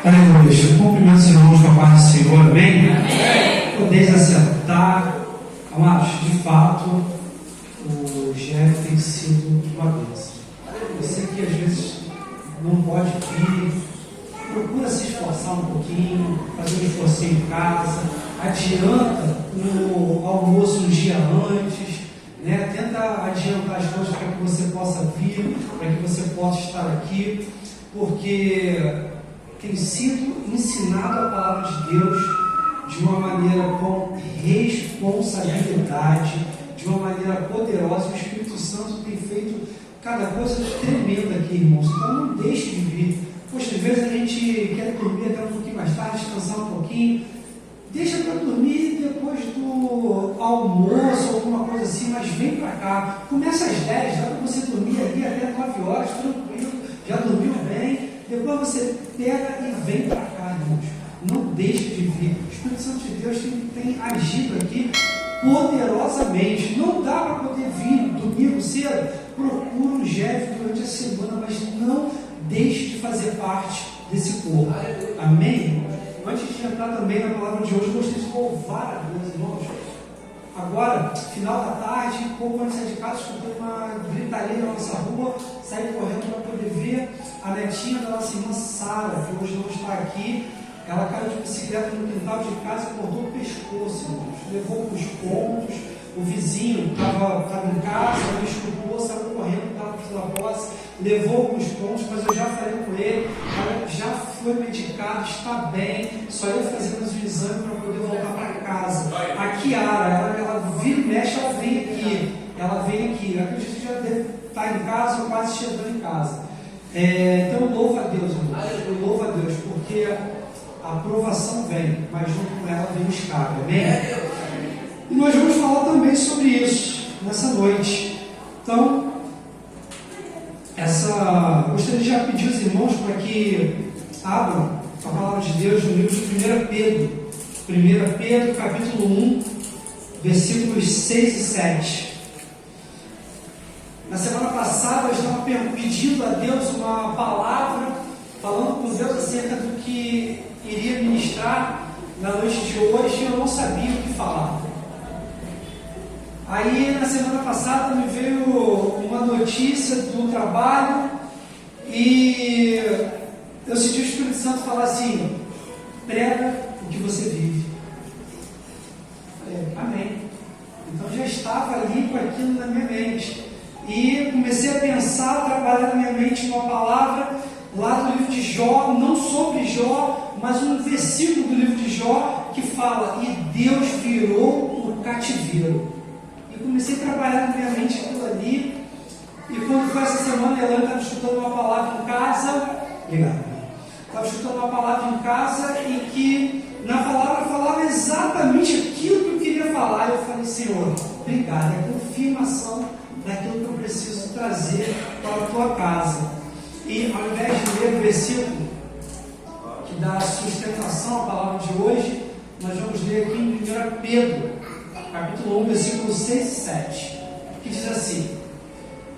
Aleluia. Cumprimento os irmãos com a paz do Senhor, amém? Amém. Podeis assentar. Amados, de fato, o Jeff tem sido uma bênção. Você que às vezes não pode vir, procura se esforçar um pouquinho, fazer um esforço em casa, adianta o almoço um dia antes, né? Tenta adiantar as coisas para que você possa vir, para que você possa estar aqui, porque tem sido ensinado a palavra de Deus de uma maneira com responsabilidade, de uma maneira poderosa. O Espírito Santo tem feito cada coisa tremenda aqui, irmãos. Então não deixe de vir. Poxa, às vezes a gente quer dormir até um pouquinho mais tarde, descansar um pouquinho. Deixa para dormir depois do almoço, alguma coisa assim, mas vem para cá. Começa às 10, dá para você dormir ali até 9 horas, tranquilo, já dormiu bem. Depois você pega e vem para cá, irmãos. Não deixe de vir. O Espírito Santo de Deus tem agido aqui poderosamente. Não dá para poder vir domingo cedo. Procura um Jeff durante a semana, mas não deixe de fazer parte desse povo. Amém? Antes de entrar também na palavra de hoje, gostaria de louvar a Deus, irmãos. Agora, final da tarde, pouco antes de sair de casa, escutei uma gritaria na nossa rua, saí correndo para poder ver a netinha da nossa irmã Sara, que hoje não está aqui. Ela caiu de bicicleta no quintal de casa e cortou o pescoço, irmãos. Levou para os pontos, o vizinho estava em casa, ele escutou, saiu correndo, estava pela posse, levou para os pontos, mas eu já falei com ele, ela já foi medicada, está bem, só eu fazendo o exame para poder voltar para casa. A Kiara, ela vira e mexe, ela vem aqui, eu acredito que já deve estar em casa ou quase chegando em casa. Então eu louvo a Deus, irmão. Eu louvo a Deus, porque a aprovação vem, mas junto com ela vem o escape, amém? E nós vamos falar também sobre isso nessa noite. Então, gostaria de já pedir aos irmãos para que abram a palavra de Deus no livro de 1 Pedro. 1 Pedro, capítulo 1, versículos 6 e 7. Na semana passada eu estava pedindo a Deus uma palavra, falando com Deus acerca do que iria ministrar na noite de hoje, e eu não sabia o que falar. Aí na semana passada me veio uma notícia do trabalho e eu senti o Espírito Santo falar assim: prega o que você vive. Falei, amém. Então já estava ali com aquilo na minha mente. E comecei a pensar, a trabalhar na minha mente uma palavra lá do livro de Jó, não sobre Jó, mas um versículo do livro de Jó que fala: e Deus virou o cativeiro. E comecei a trabalhar na minha mente aquilo ali. E quando foi essa semana, a Helena estava escutando uma palavra em casa. Obrigado. Estava escutando uma palavra em casa e que na palavra falava exatamente aquilo que eu queria falar. Eu falei: Senhor, obrigado. É a confirmação daquilo que eu preciso trazer para a tua casa. E ao invés de ler o versículo que dá sustentação à palavra de hoje, nós vamos ler aqui em 1 Pedro, capítulo 1, versículos 6 e 7, que diz assim: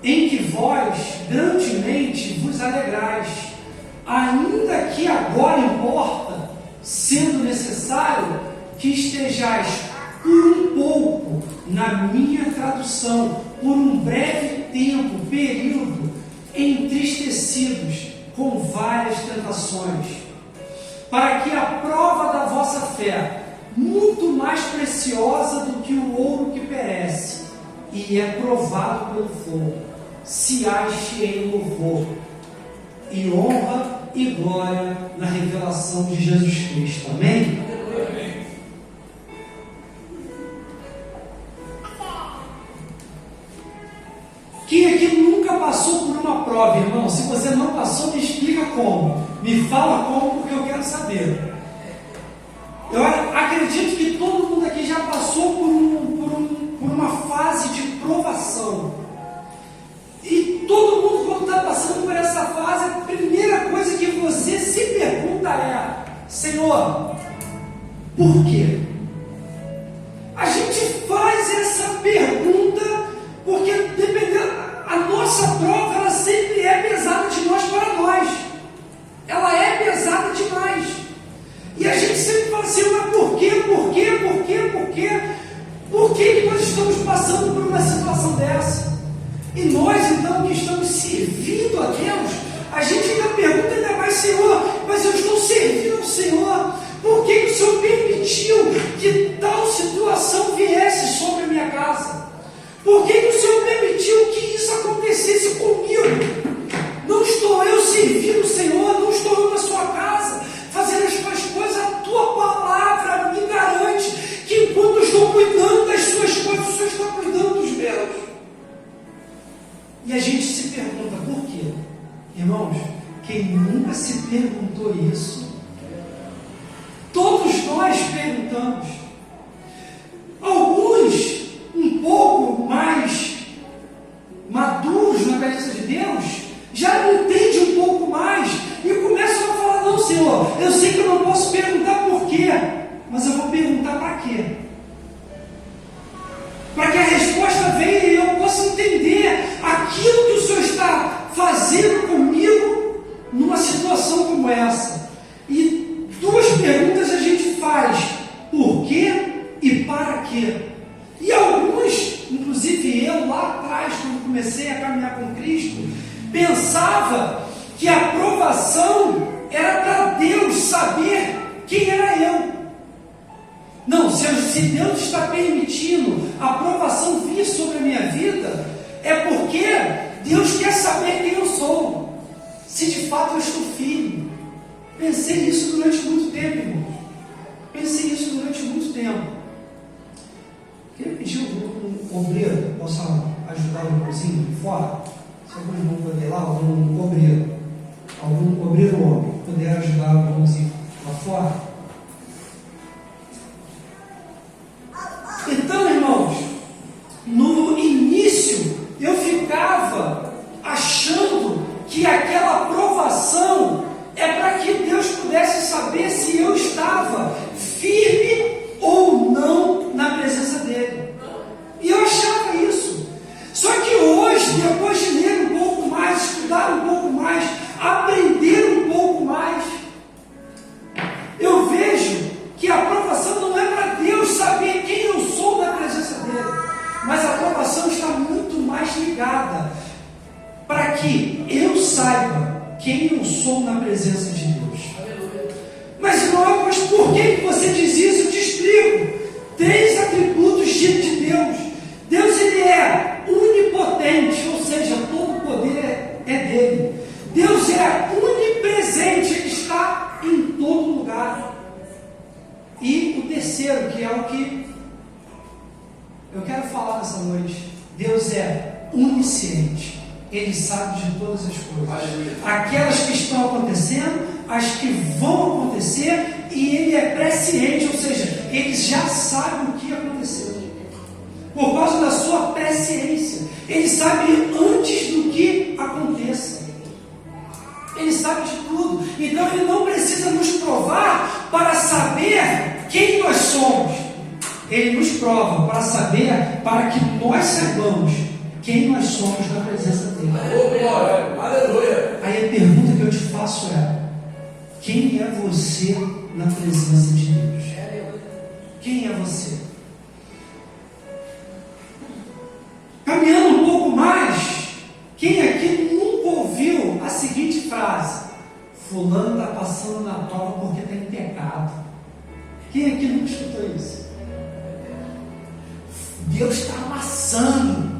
em que vós grandemente vos alegrais, ainda que agora importa, sendo necessário que estejais por um pouco, na minha tradução, por um breve tempo, período, entristecidos com várias tentações, para que a prova da vossa fé, muito mais preciosa do que o ouro que perece e é provado pelo fogo, se ache em louvor e honra e glória na revelação de Jesus Cristo. Amém? Amém. Quem aqui nunca passou por uma prova, irmão? Se você não passou, me explica como. Me fala como, porque eu quero saber. Eu acredito que todo mundo aqui já passou por uma fase de provação. E todo mundo, quando está passando por essa fase, a primeira coisa que você se pergunta é: Senhor, por quê? A gente faz essa pergunta porque, dependendo, a nossa prova, ela sempre é pesada de nós para nós. Ela é pesada pesada demais. E a gente sempre fala assim, mas por quê? Por quê? Por quê? Por quê? Por que nós estamos passando por uma situação dessa? E nós, então, que estamos servindo a Deus, a gente ainda pergunta ainda mais, Senhor, mas eu estou servindo ao Senhor, por que o Senhor permitiu que tal situação viesse sobre a minha casa? Por que o Senhor permitiu que isso acontecesse comigo? Não estou eu servindo o Senhor, não estou eu na sua casa, fazendo as suas coisas, a tua palavra me garante que enquanto eu estou cuidando das suas coisas, o Senhor está cuidando dos meus. E a gente se pergunta, por quê? Irmãos, quem nunca se perguntou isso? Todos nós perguntamos. Alguns um pouco mais maduros na presença de Deus, já não entendem um pouco mais e começam a falar, não, Senhor, eu sei que eu não posso perguntar por quê, mas eu vou perguntar para quê? Para que a resposta venha e eu possa entender aquilo que o Senhor está fazendo comigo numa situação como essa. E duas perguntas a gente faz, por quê e para quê? E alguns, inclusive eu lá atrás, quando comecei a caminhar com Cristo, pensava que a aprovação era para Deus saber quem era eu. Não, se Deus está permitindo a aprovação vir sobre a minha vida, é porque Deus quer saber quem eu sou, se de fato eu estou firme. Pensei isso durante muito tempo, irmãos. Pensei isso durante muito tempo. Queria pedir um obreiro, possa ajudar o irmãozinho fora? Se algum irmão puder lá, algum obreiro homem, puder ajudar o irmãozinho lá fora. Então, irmãos, no início eu ficava achando que aquela aprovação é para que Deus pudesse saber se eu estava firme ou não na presença dele. E eu achava isso. Só que hoje, depois de ler um pouco mais, estudar um pouco mais, aprender um pouco mais, eu vejo que a aprovação não é para Deus saber quem eu sou na presença dele, mas a aprovação está muito mais ligada para que eu saiba quem eu sou na presença de Deus. Mas irmão, mas por que você diz isso? Eu te explico. 3 atributos de Deus. Deus, ele é onipotente, ou seja, todo o poder é dele. Deus é onipresente, ele está em todo lugar. E o terceiro, que é o que eu quero falar nessa noite, Deus é onisciente. Ele sabe de todas as coisas, aquelas que estão acontecendo, as que vão acontecer, e ele é presciente, ou seja, ele já sabe o que aconteceu, por causa da sua presciência. Ele sabe antes do que aconteça, ele sabe de tudo. Então ele não precisa nos provar para saber quem nós somos, ele nos prova para saber, para que nós saibamos quem nós somos na presença dele. Aleluia. Aí a pergunta que eu te faço é: quem é você na presença de Deus? Quem é você? Caminhando um pouco mais, quem aqui nunca ouviu a seguinte frase: fulano está passando na prova porque está em pecado? Quem aqui nunca escutou isso? Deus está amassando,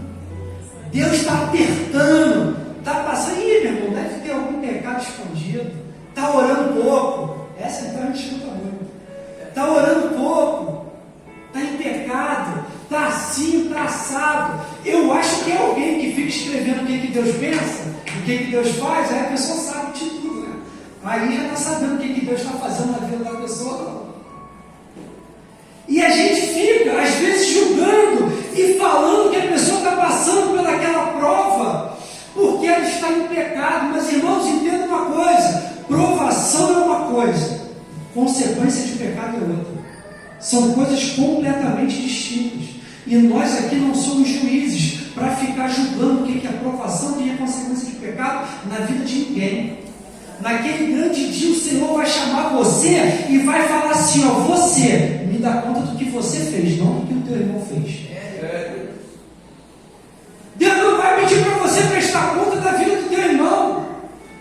Deus está apertando, está passando. Ih, meu irmão, deve ter algum pecado escondido. Está orando pouco. Essa então a gente escuta muito. Está orando pouco, está em pecado, está assim, está assado. Eu acho que é alguém que fica escrevendo o que Deus pensa, o que Deus faz, aí a pessoa sabe de tudo, né? Aí já está sabendo o que Deus está fazendo na vida da pessoa, não. E a gente fica, às vezes, julgando e falando que a pessoa está passando pelaquela prova porque ela está em pecado. Mas, irmãos, entenda uma coisa: provação é uma coisa, consequência de pecado é outra. São coisas completamente distintas. E nós aqui não somos juízes para ficar julgando o que é provação e o que é consequência de pecado na vida de ninguém. Naquele grande dia o Senhor vai você e vai falar assim, ó, você me dá conta do que você fez, não do que o teu irmão fez. Deus não vai pedir para você prestar conta da vida do teu irmão.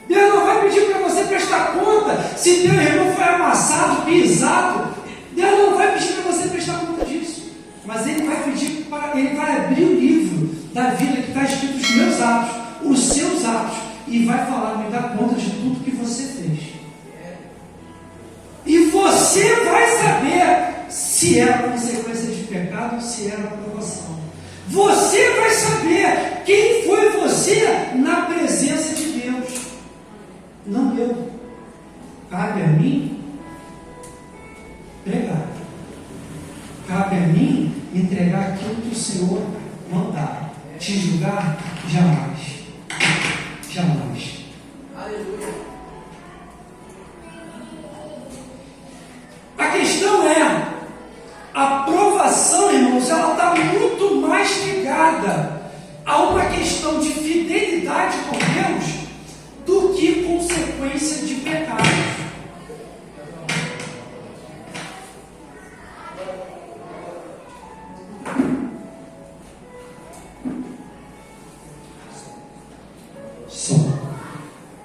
Deus não vai pedir para você prestar conta se teu irmão foi amassado, pisado. Deus não vai pedir para você prestar conta disso. Mas Ele vai pedir, Ele vai abrir o livro da vida que está escrito os meus atos, os seus atos, e vai falar, me dá conta de tudo que você fez. E você vai saber se era consequência de pecado ou se era aprovação. Você vai saber quem foi você na presença de Deus. Não eu. Cabe a mim pregar. Cabe a mim entregar aquilo que o Senhor mandar. Te julgar? Jamais. Jamais. Aleluia. A questão é, a aprovação, irmãos, ela está muito mais ligada a uma questão de fidelidade com Deus do que consequência de pecados.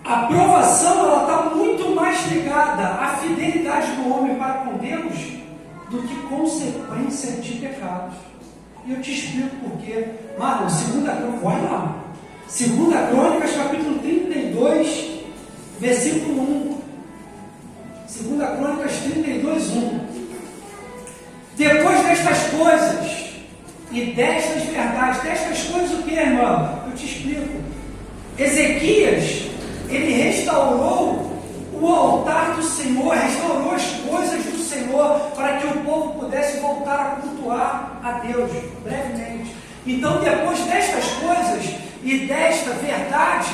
A aprovação ela está muito mais ligada à fidelidade do homem para com Deus do que consequência de pecados. E eu te explico por quê. Marlon, 2 Crônicas, vai lá. 2 Crônicas, capítulo 32, versículo 1. 2 Crônicas 32, 1. Depois destas coisas e destas verdades, destas coisas o que, irmão? Eu te explico. Ezequias, ele restaurou o altar do Senhor, restaurou as coisas do Senhor para que o povo pudesse voltar a cultuar a Deus, brevemente. Então, depois destas coisas e desta verdade,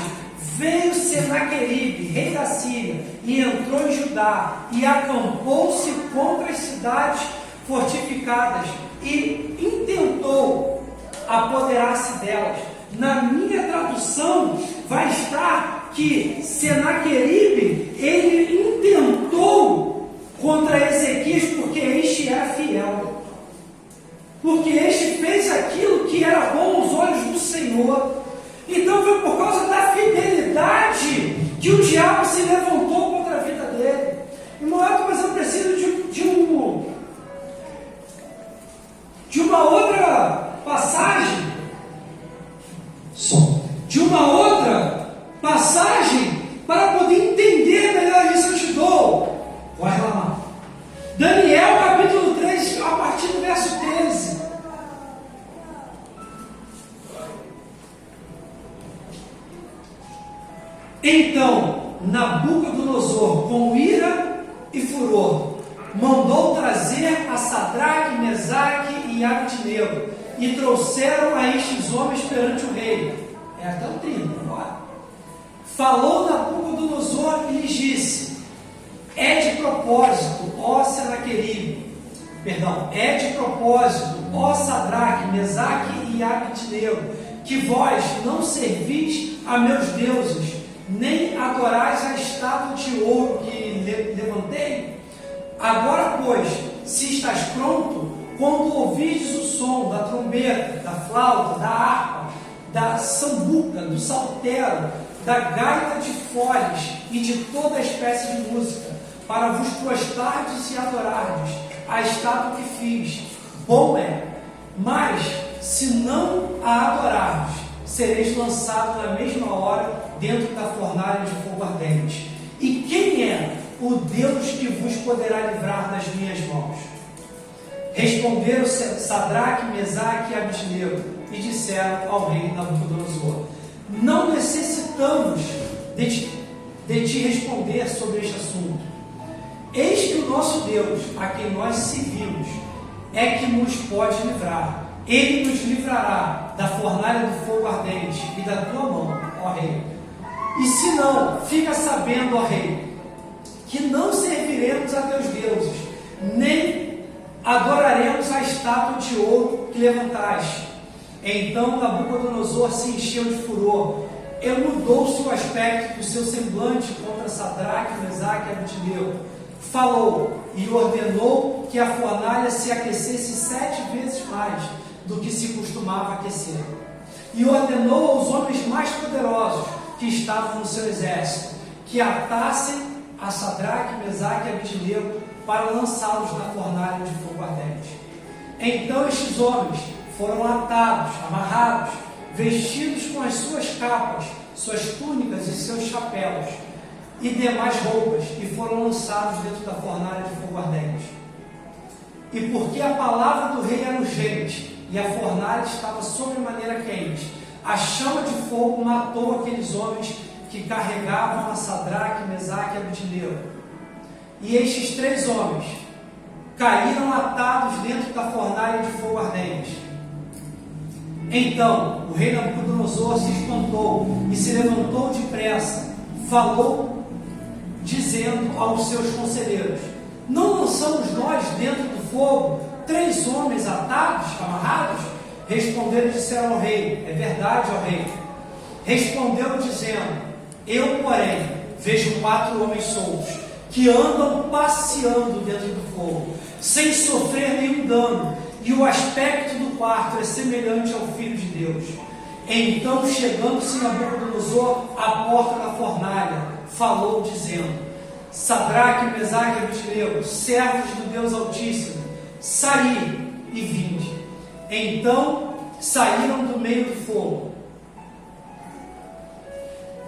veio Senaqueribe, rei da Síria, e entrou em Judá, e acampou-se contra as cidades fortificadas, e intentou apoderar-se delas. Na minha tradução, vai estar que Senaqueribe, ele intentou contra Ezequias, porque este era fiel. Porque este fez aquilo que era bom aos olhos do Senhor. Então foi por causa da fidelidade que o diabo se levantou contra a vida dele. Irmão, mas eu preciso de uma outra passagem. De uma outra passagem para poder entender melhor isso. Eu te dou. Vai lá. Daniel capítulo 3, a partir do verso 13. Então Nabucodonosor, com ira e furor, mandou trazer a Sadraque, Mesaque e Abednego, e trouxeram a estes homens perante o rei. É até o 30, bora. Falou Nabucodonosor e lhes disse: é de propósito, ó Senaqueribe, é de propósito, ó Sadraque, Mesaque e Abednego, que vós não servis a meus deuses, nem adorais a estátua de ouro que levantei? Agora, pois, se estás pronto, quando ouvirdes o som da trombeta, da flauta, da harpa, da sambuca, do saltério, da gaita de foles e de toda espécie de música, para vos prostrardes e adorardes a estátua que fiz, bom é. Mas, se não a adorardes, sereis lançado na mesma hora dentro da fornalha de fogo ardente. E quem é o Deus que vos poderá livrar das minhas mãos? Responderam Sadraque, Mesaque e Abednego e disseram ao rei Nabucodonosor: não necessitamos de te responder sobre este assunto. Eis que o nosso Deus, a quem nós servimos, é que nos pode livrar. Ele nos livrará da fornalha do fogo ardente e da tua mão, ó rei. E se não, fica sabendo, ó rei, que não serviremos a teus deuses, nem adoraremos a estátua de ouro que levantaste. Então Nabucodonosor se encheu de furor, e mudou-se o aspecto do seu semblante contra Sadraque, Mesaque e Abednego. falou e ordenou que a fornalha se aquecesse 7 vezes mais do que se costumava aquecer. E ordenou aos homens mais poderosos que estavam no seu exército que atassem a Sadraque, Mesaque e Abednego para lançá-los na fornalha de fogo ardente. Então estes homens foram atados, amarrados, vestidos com as suas capas, suas túnicas e seus chapéus e demais roupas, e foram lançados dentro da fornalha de fogo ardente. E porque a palavra do rei era urgente, e a fornalha estava sobremaneira quente, a chama de fogo matou aqueles homens que carregavam a Sadraque, Mesaque e Abednego. E estes 3 homens caíram atados dentro da fornalha de fogo ardente. Então o rei Nabucodonosor se espantou e se levantou depressa, falou dizendo aos seus conselheiros: não lançamos nós dentro do fogo 3 homens atados, amarrados? Responderam e disseram ao rei: é verdade, ó rei. Respondeu dizendo: eu, porém, vejo 4 homens soltos, que andam passeando dentro do fogo, sem sofrer nenhum dano, e o aspecto do quarto é semelhante ao Filho de Deus. Então, chegando-se Nabucodonosor à porta da fornalha, falou dizendo: Sadraque, Mesaque e Abednego, servos do Deus Altíssimo, saí e vinde. Então saíram do meio do fogo.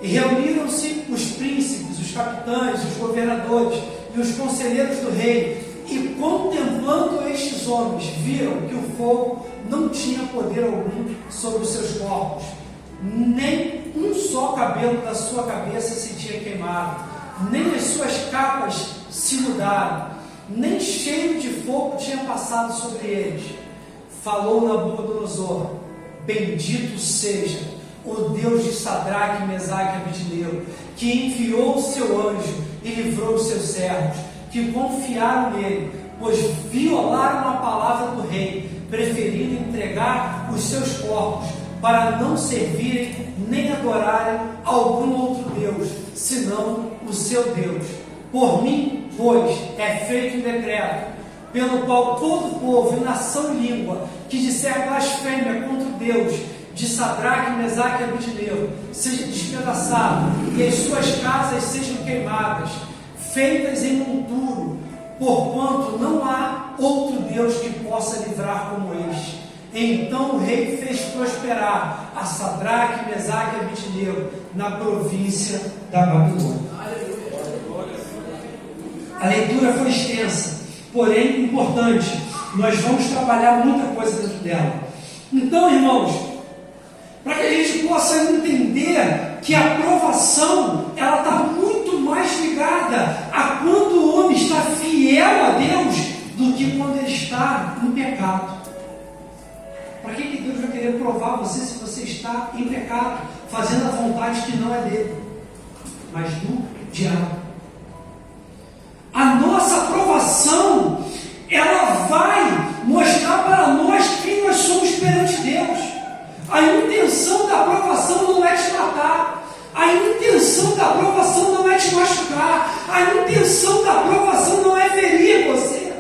E reuniram-se os príncipes, os capitães, os governadores e os conselheiros do rei, e contemplando estes homens, viram que o fogo não tinha poder algum sobre os seus corpos, nem um só cabelo da sua cabeça se tinha queimado, nem as suas capas se mudaram, nem cheiro de fogo tinha passado sobre eles. Falou Nabucodonosor: bendito seja o Deus de Sadraque, Mesaque e Abednego, que enviou o seu anjo e livrou os seus servos, que confiaram nele, pois violaram a palavra do rei, preferindo entregar os seus corpos para não servirem nem adorarem algum outro Deus, senão o seu Deus. Por mim, pois, é feito um decreto, pelo qual todo povo e nação e língua que disser blasfêmia contra o Deus de Sadraque, Mesaque e Abednego seja despedaçado, e as suas casas sejam queimadas, feitas em monturo, porquanto não há outro Deus que possa livrar como este. Então o rei fez prosperar a Sadraque, Mesaque e Abednego na província da Babilônia. A leitura foi extensa, porém importante. Nós vamos trabalhar muita coisa dentro dela. Então, irmãos, para que a gente possa entender que a provação ela está muito mais ligada a quando o homem está fiel a Deus do que quando ele está em pecado. Para que Deus vai querer provar você se você está em pecado, fazendo a vontade que não é dele, mas do diabo? A nossa provação ela vai mostrar para nós quem nós somos perante Deus. A intenção da provação não é te matar. A intenção da provação não é te machucar. A intenção da provação não é ferir você.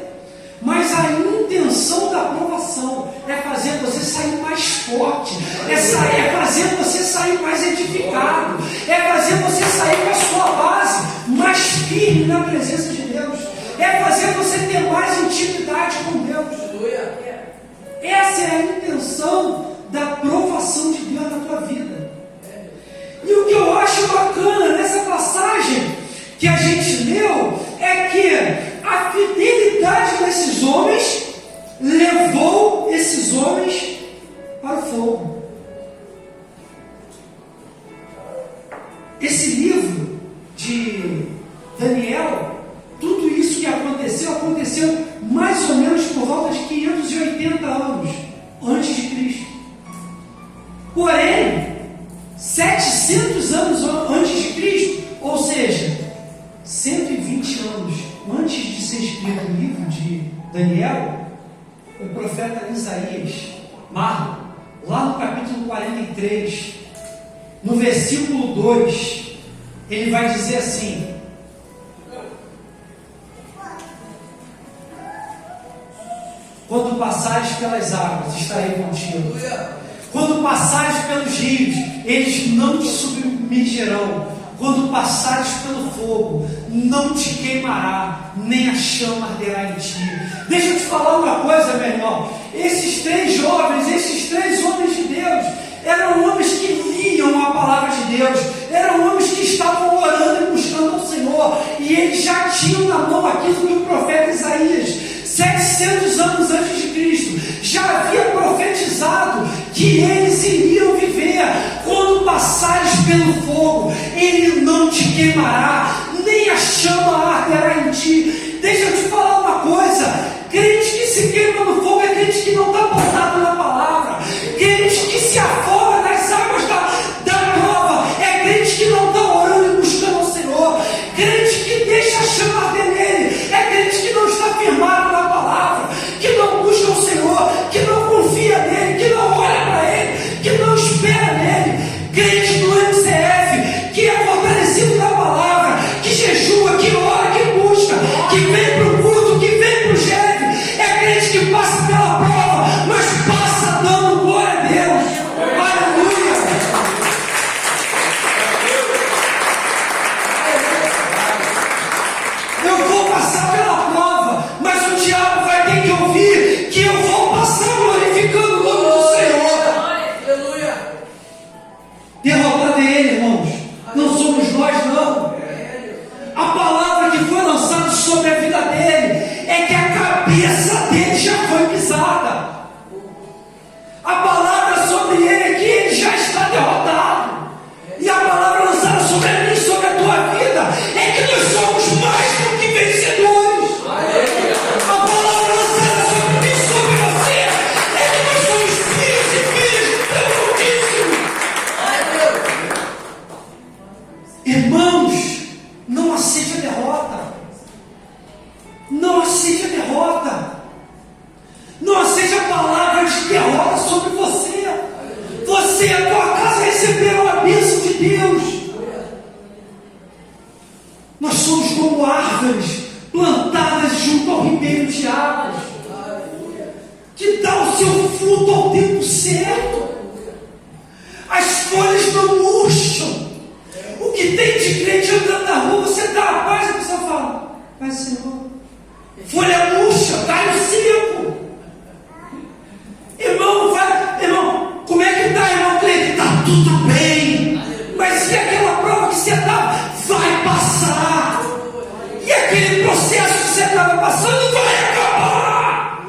Mas a intenção da provação é fazer você sair mais forte. É fazer você sair mais edificado. É fazer você sair com a sua base mais firme na presença de Deus. É fazer você ter mais intimidade com Deus. Essa é a intenção da provação de Deus na tua vida. E o que eu acho bacana nessa passagem que a gente leu é que a fidelidade desses homens levou esses homens para o fogo. Esse livro de Daniel, tudo isso que aconteceu mais ou menos por volta de 580 anos antes de Cristo. Porém, 700 anos antes de Cristo, ou seja, 120 anos antes de ser escrito o livro de Daniel, o profeta Isaías narra, lá no capítulo 43, no versículo 2, ele vai dizer assim: Quando passares pelas águas, estarei contigo. Quando passares pelos rios, eles não te submergirão. Quando passares pelo fogo, não te queimará, nem a chama arderá em ti. Deixa eu te falar uma coisa, meu irmão. Esses três jovens, esses três homens de Deus, eram homens que liam a palavra de Deus, eram homens que estavam orando e buscando ao Senhor, e eles já tinham na mão aquilo que o profeta Isaías, 700 anos antes de Cristo, já havia profetizado que eles iriam viver. Quando passares pelo fogo, ele não te queimará, nem a chama arderá em ti. Deixa eu te falar uma coisa: crente que se queima no fogo é crente que não está pautado na palavra. Crente que se afoga nas águas da prova é crente que não está orando e buscando ao Senhor. Crente que deixa a chama arder nele é crente que não está firmado na palavra, que não busca o Senhor, que não confia nele, que não olha para ele, que não espera nele. Crente do MCF, que é fortalecido na palavra, que jejua, que ora, que busca, que vem para o culto, que vem para o GEV, é crente que passa pela prova, mas passa dando glória a Deus. Aleluia! Eu vou passar pela prova, mas o diabo vai ter que ouvir que eu vou passar glorificando o nome do Senhor. Aleluia! Derrotado é ele, irmãos. Não somos nós, não. A palavra que foi lançada sobre a vida dele é que a cabeça dele já foi pisada. A palavra sobre ele é que ele já está derrotado. E a palavra lançada sobre a mim, sobre a tua vida, é que nós somos mais do que vencedores. A palavra lançada sobre mim, sobre você, é que nós somos filhos e filhas do Deus Altíssimo. Irmãos, não aceite a derrota. Não aceite a derrota. Não aceite a palavra de derrota sobre você. Você e a tua casa receberam a bênção de Deus. Nós somos como árvores plantadas junto ao ribeiro de águas, que dá o seu fruto ao tempo certo. As folhas não murcham. O que tem de crente andando na rua, você dá a paz e a pessoa fala: Pai, Senhor, folha murcha, cai no seco. Irmão, como é que está, irmão Cleide? Está tudo bem, mas e aquela prova que você está? Vai passar. E aquele processo que você estava passando vai acabar.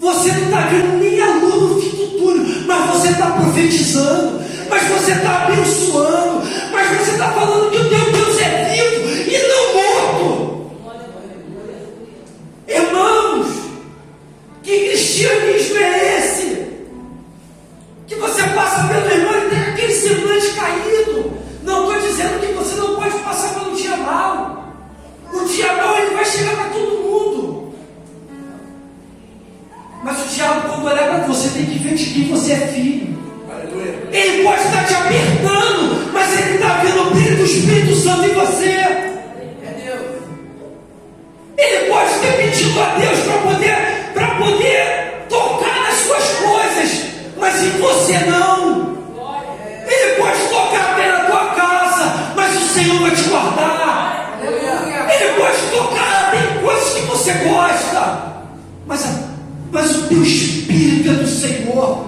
Você não está vendo nem a luz no fim do túnel, mas você está profetizando, mas você está abençoando, mas você está falando que o teu Deus é vivo e não morto. Irmãos, que cristianismo é esse? Que você passa pelo irmão e tem aquele semblante caído. Não estou dizendo que você não pode passar pelo dia mau. O dia mau ele vai chegar para todo mundo. Mas o diabo, quando olhar para você, tem que ver de quem você é filho. Aleluia! Ele pode estar te apertando, mas ele está vendo o brilho do Espírito Santo em você. É Deus! Ele pode ter pedido a Deus para poder tocar nas suas coisas, mas em você não. Ele pode tocar até na tua casa, mas o Senhor vai te guardar. Ele pode tocar em coisas que você gosta, mas o teu Espírito é do Senhor.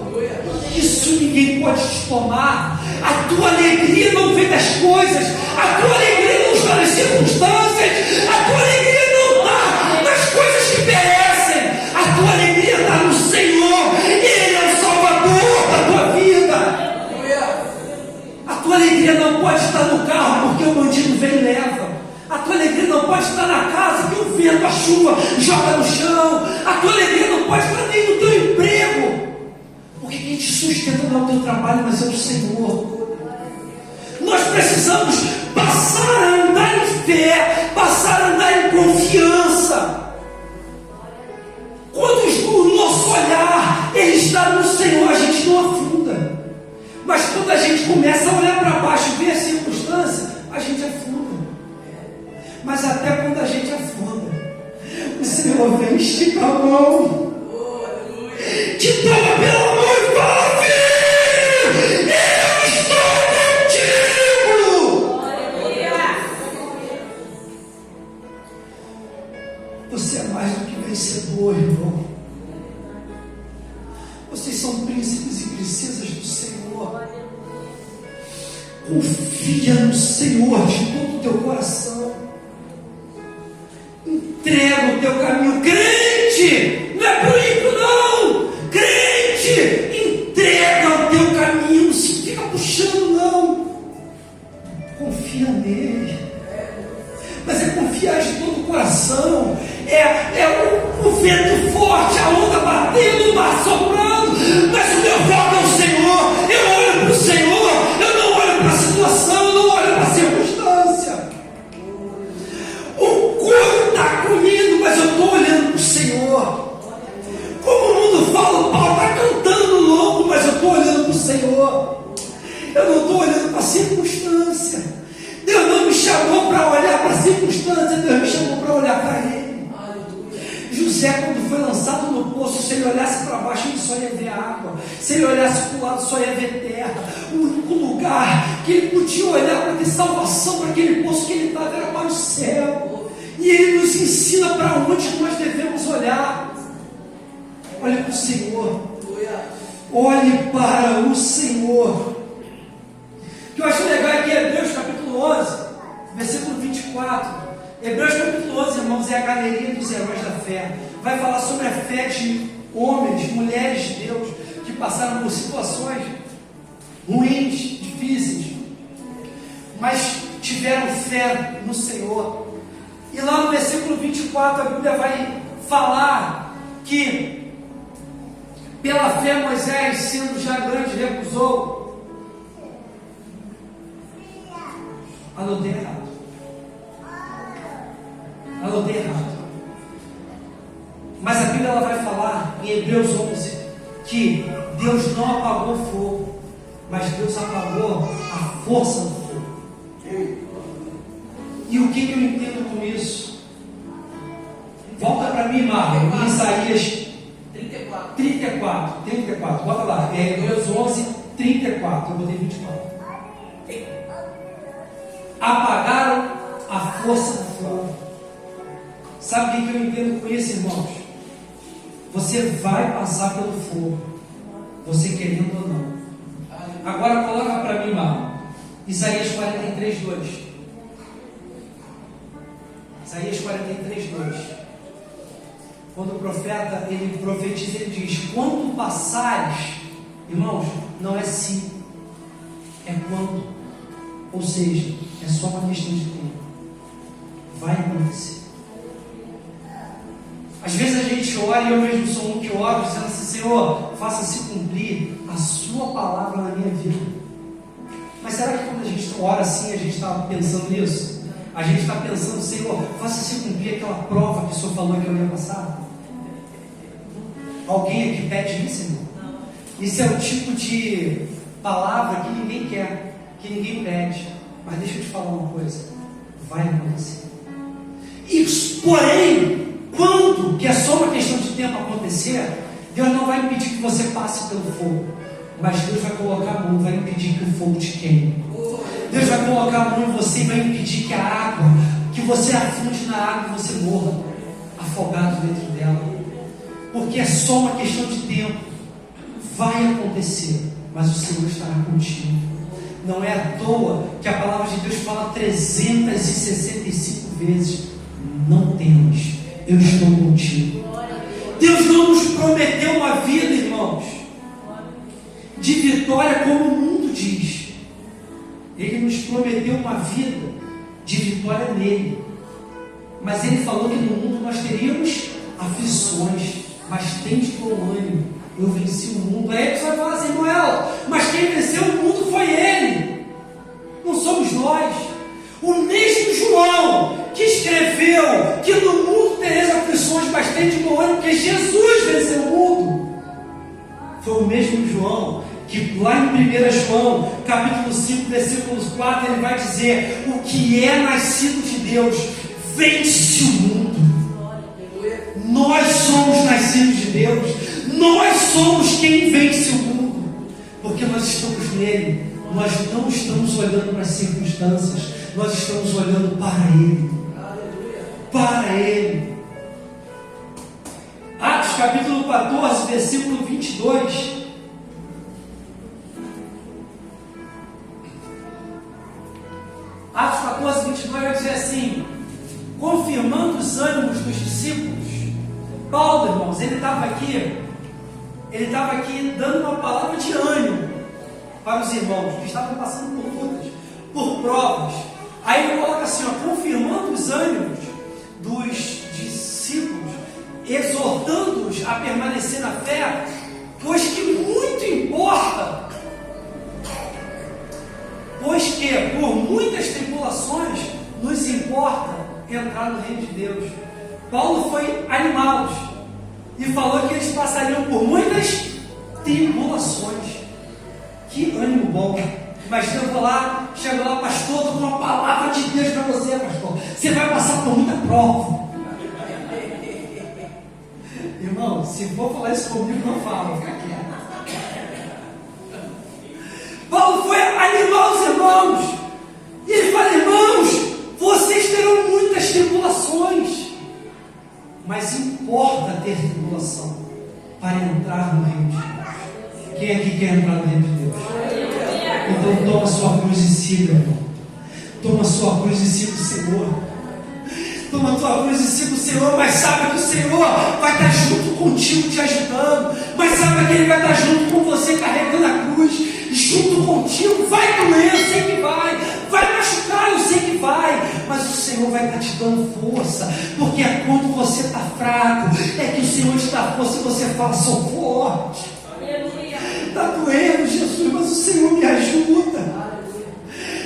Isso ninguém pode te tomar. A tua alegria não vem das coisas, a tua alegria não está nas circunstâncias, a tua alegria não está nas coisas que perecem. A tua alegria está no Senhor. Ele é o Salvador da tua vida. A tua alegria não pode estar no carro porque o bandido vem e leva. A tua alegria não pode estar na casa que o vento, a chuva joga no chão. A tua alegria não pode estar nem no teu emprego, porque quem te sustenta não é o teu trabalho, mas é o Senhor. Nós precisamos passar a andar em fé, passar a andar em confiança. Quando o nosso olhar ele está no Senhor, a gente não afunda. Mas quando a gente começa a olhar para baixo e ver a circunstância, a gente afunda. Mas até quando a gente afunda, o Senhor vem esticar a mão. Você é mais do que vencedor, irmão. Vocês são príncipes e princesas do Senhor. Confia no Senhor de todo o teu coração. Entrega o teu caminho. Crente, não é pro ímpio, não. Crente, entrega o teu caminho. Não se fica puxando, não. Confia nele. Mas é confiar de todo o coração. É o vento forte, a onda batendo, o mar soprando. Mas o meu foco é o Senhor. Eu olho para o Senhor. Eu não olho para a situação, eu não olho para a circunstância. O corpo está comigo, mas eu estou olhando para o Senhor. Como o mundo fala, o pau está cantando louco, mas eu estou olhando para o Senhor. Eu não estou olhando para a circunstância. Deus não me chamou para olhar para a circunstância, Deus me chamou para olhar para Ele. José, quando foi lançado no poço, se ele olhasse para baixo, ele só ia ver água. Se ele olhasse para o lado, só ia ver terra. O único lugar que ele podia olhar para ter salvação para aquele poço que ele estava era para o céu. E ele nos ensina para onde nós devemos olhar. Olhe para o Senhor. Olhe para o Senhor. O que eu acho legal é que Hebreus capítulo 11, versículo 24. Hebreus capítulo 11, irmãos, é a galeria dos heróis da fé. Vai falar sobre a fé de homens, mulheres de Deus, que passaram por situações ruins, difíceis, mas tiveram fé no Senhor. E lá no versículo 24, a Bíblia vai falar que pela fé Moisés, sendo já grande, recusou. Anotei errado. Mas a Bíblia ela vai falar em Hebreus 11 que Deus não apagou o fogo, mas Deus apagou a força do fogo. E o que eu entendo com isso? Volta para mim, Marlon, em Isaías 34, bota lá, é Hebreus 11, 34, eu botei 24. Apagaram a força do fogo. Sabe o que eu entendo com isso, irmãos? Você vai passar pelo fogo, você querendo ou não. Agora coloca para mim, Marlon, Isaías 43, 2. Isaías 43, 2. Quando o profeta ele profetiza, ele diz: quando passares, irmãos, não é se, é quando. Ou seja, é só uma questão de tempo. Vai acontecer. Às vezes a gente ora, e eu mesmo sou um que ora, dizendo assim: Senhor, faça-se cumprir a sua palavra na minha vida. Mas será que quando a gente ora assim, a gente está pensando nisso? A gente está pensando: Senhor, faça-se cumprir aquela prova que o Senhor falou que eu ia passar? Alguém aqui pede isso, irmão? Isso é o tipo de palavra que ninguém quer, que ninguém pede. Mas deixa eu te falar uma coisa: vai acontecer. Isso, porém, quando, que é só uma questão de tempo acontecer, Deus não vai impedir que você passe pelo fogo, mas Deus vai colocar a mão, vai impedir que o fogo te queime. Deus vai colocar a mão em você e vai impedir que a água, que você afunde na água e você morra afogado dentro dela. Porque é só uma questão de tempo. Vai acontecer, mas o Senhor estará contigo. Não é à toa que a palavra de Deus fala 365 vezes: não temas, eu estou contigo. Deus não nos prometeu uma vida, irmãos, de vitória como o mundo diz. Ele nos prometeu uma vida de vitória nele. Mas Ele falou que no mundo nós teríamos aflições, mas tende bom ânimo, eu venci o mundo. Aí você vai falar assim: Noel, mas quem venceu o mundo foi Ele, não somos nós. O mesmo João que escreveu que no mundo tereis aflições, mas tende bom ânimo, porque Jesus venceu o mundo. Foi o mesmo João que lá em 1 João, capítulo 5, versículo 4, ele vai dizer: o que é nascido de Deus vence o mundo. Nós somos nascidos de Deus, nós somos quem vence o mundo, porque nós estamos nele. Nós não estamos olhando para as circunstâncias, nós estamos olhando para Ele. Para Ele. capítulo 14, versículo 22. Atos 14, 22 vai dizer assim: confirmando os ânimos dos discípulos. Paulo, irmãos, ele estava aqui dando uma palavra de ânimo para os irmãos que estavam passando por lutas, por provas. Aí ele coloca assim, ó, confirmando os ânimos dos discípulos, exortando-os a permanecer na fé, pois que muito importa, pois que por muitas tribulações nos importa entrar no reino de Deus. Paulo foi animá-los e falou que eles passariam por muitas tribulações. Que ânimo bom! Mas eu vou lá, chego lá, pastor, estou com uma palavra de Deus para você, pastor. Você vai passar por muita prova. Irmão, se for falar isso comigo, não fala, fica quieto. Paulo foi animar os irmãos. E ele fala, irmãos, vocês terão muitas tribulações. Mas importa ter tribulação para entrar no reino de Deus. Quem aqui quer entrar no reino de Deus? Então toma sua cruz e siga, irmão. Toma sua cruz e siga o Senhor. Toma a tua cruz e siga o Senhor, mas saiba que o Senhor vai estar junto contigo, te ajudando. Mas saiba que Ele vai estar junto com você, carregando a cruz, junto contigo. Vai doer, eu sei que vai. Vai machucar, eu sei que vai. Mas o Senhor vai estar te dando força, porque é quando você está fraco, é que o Senhor te dá força e você fala, sou forte. Está doendo, Jesus, mas o Senhor me ajuda.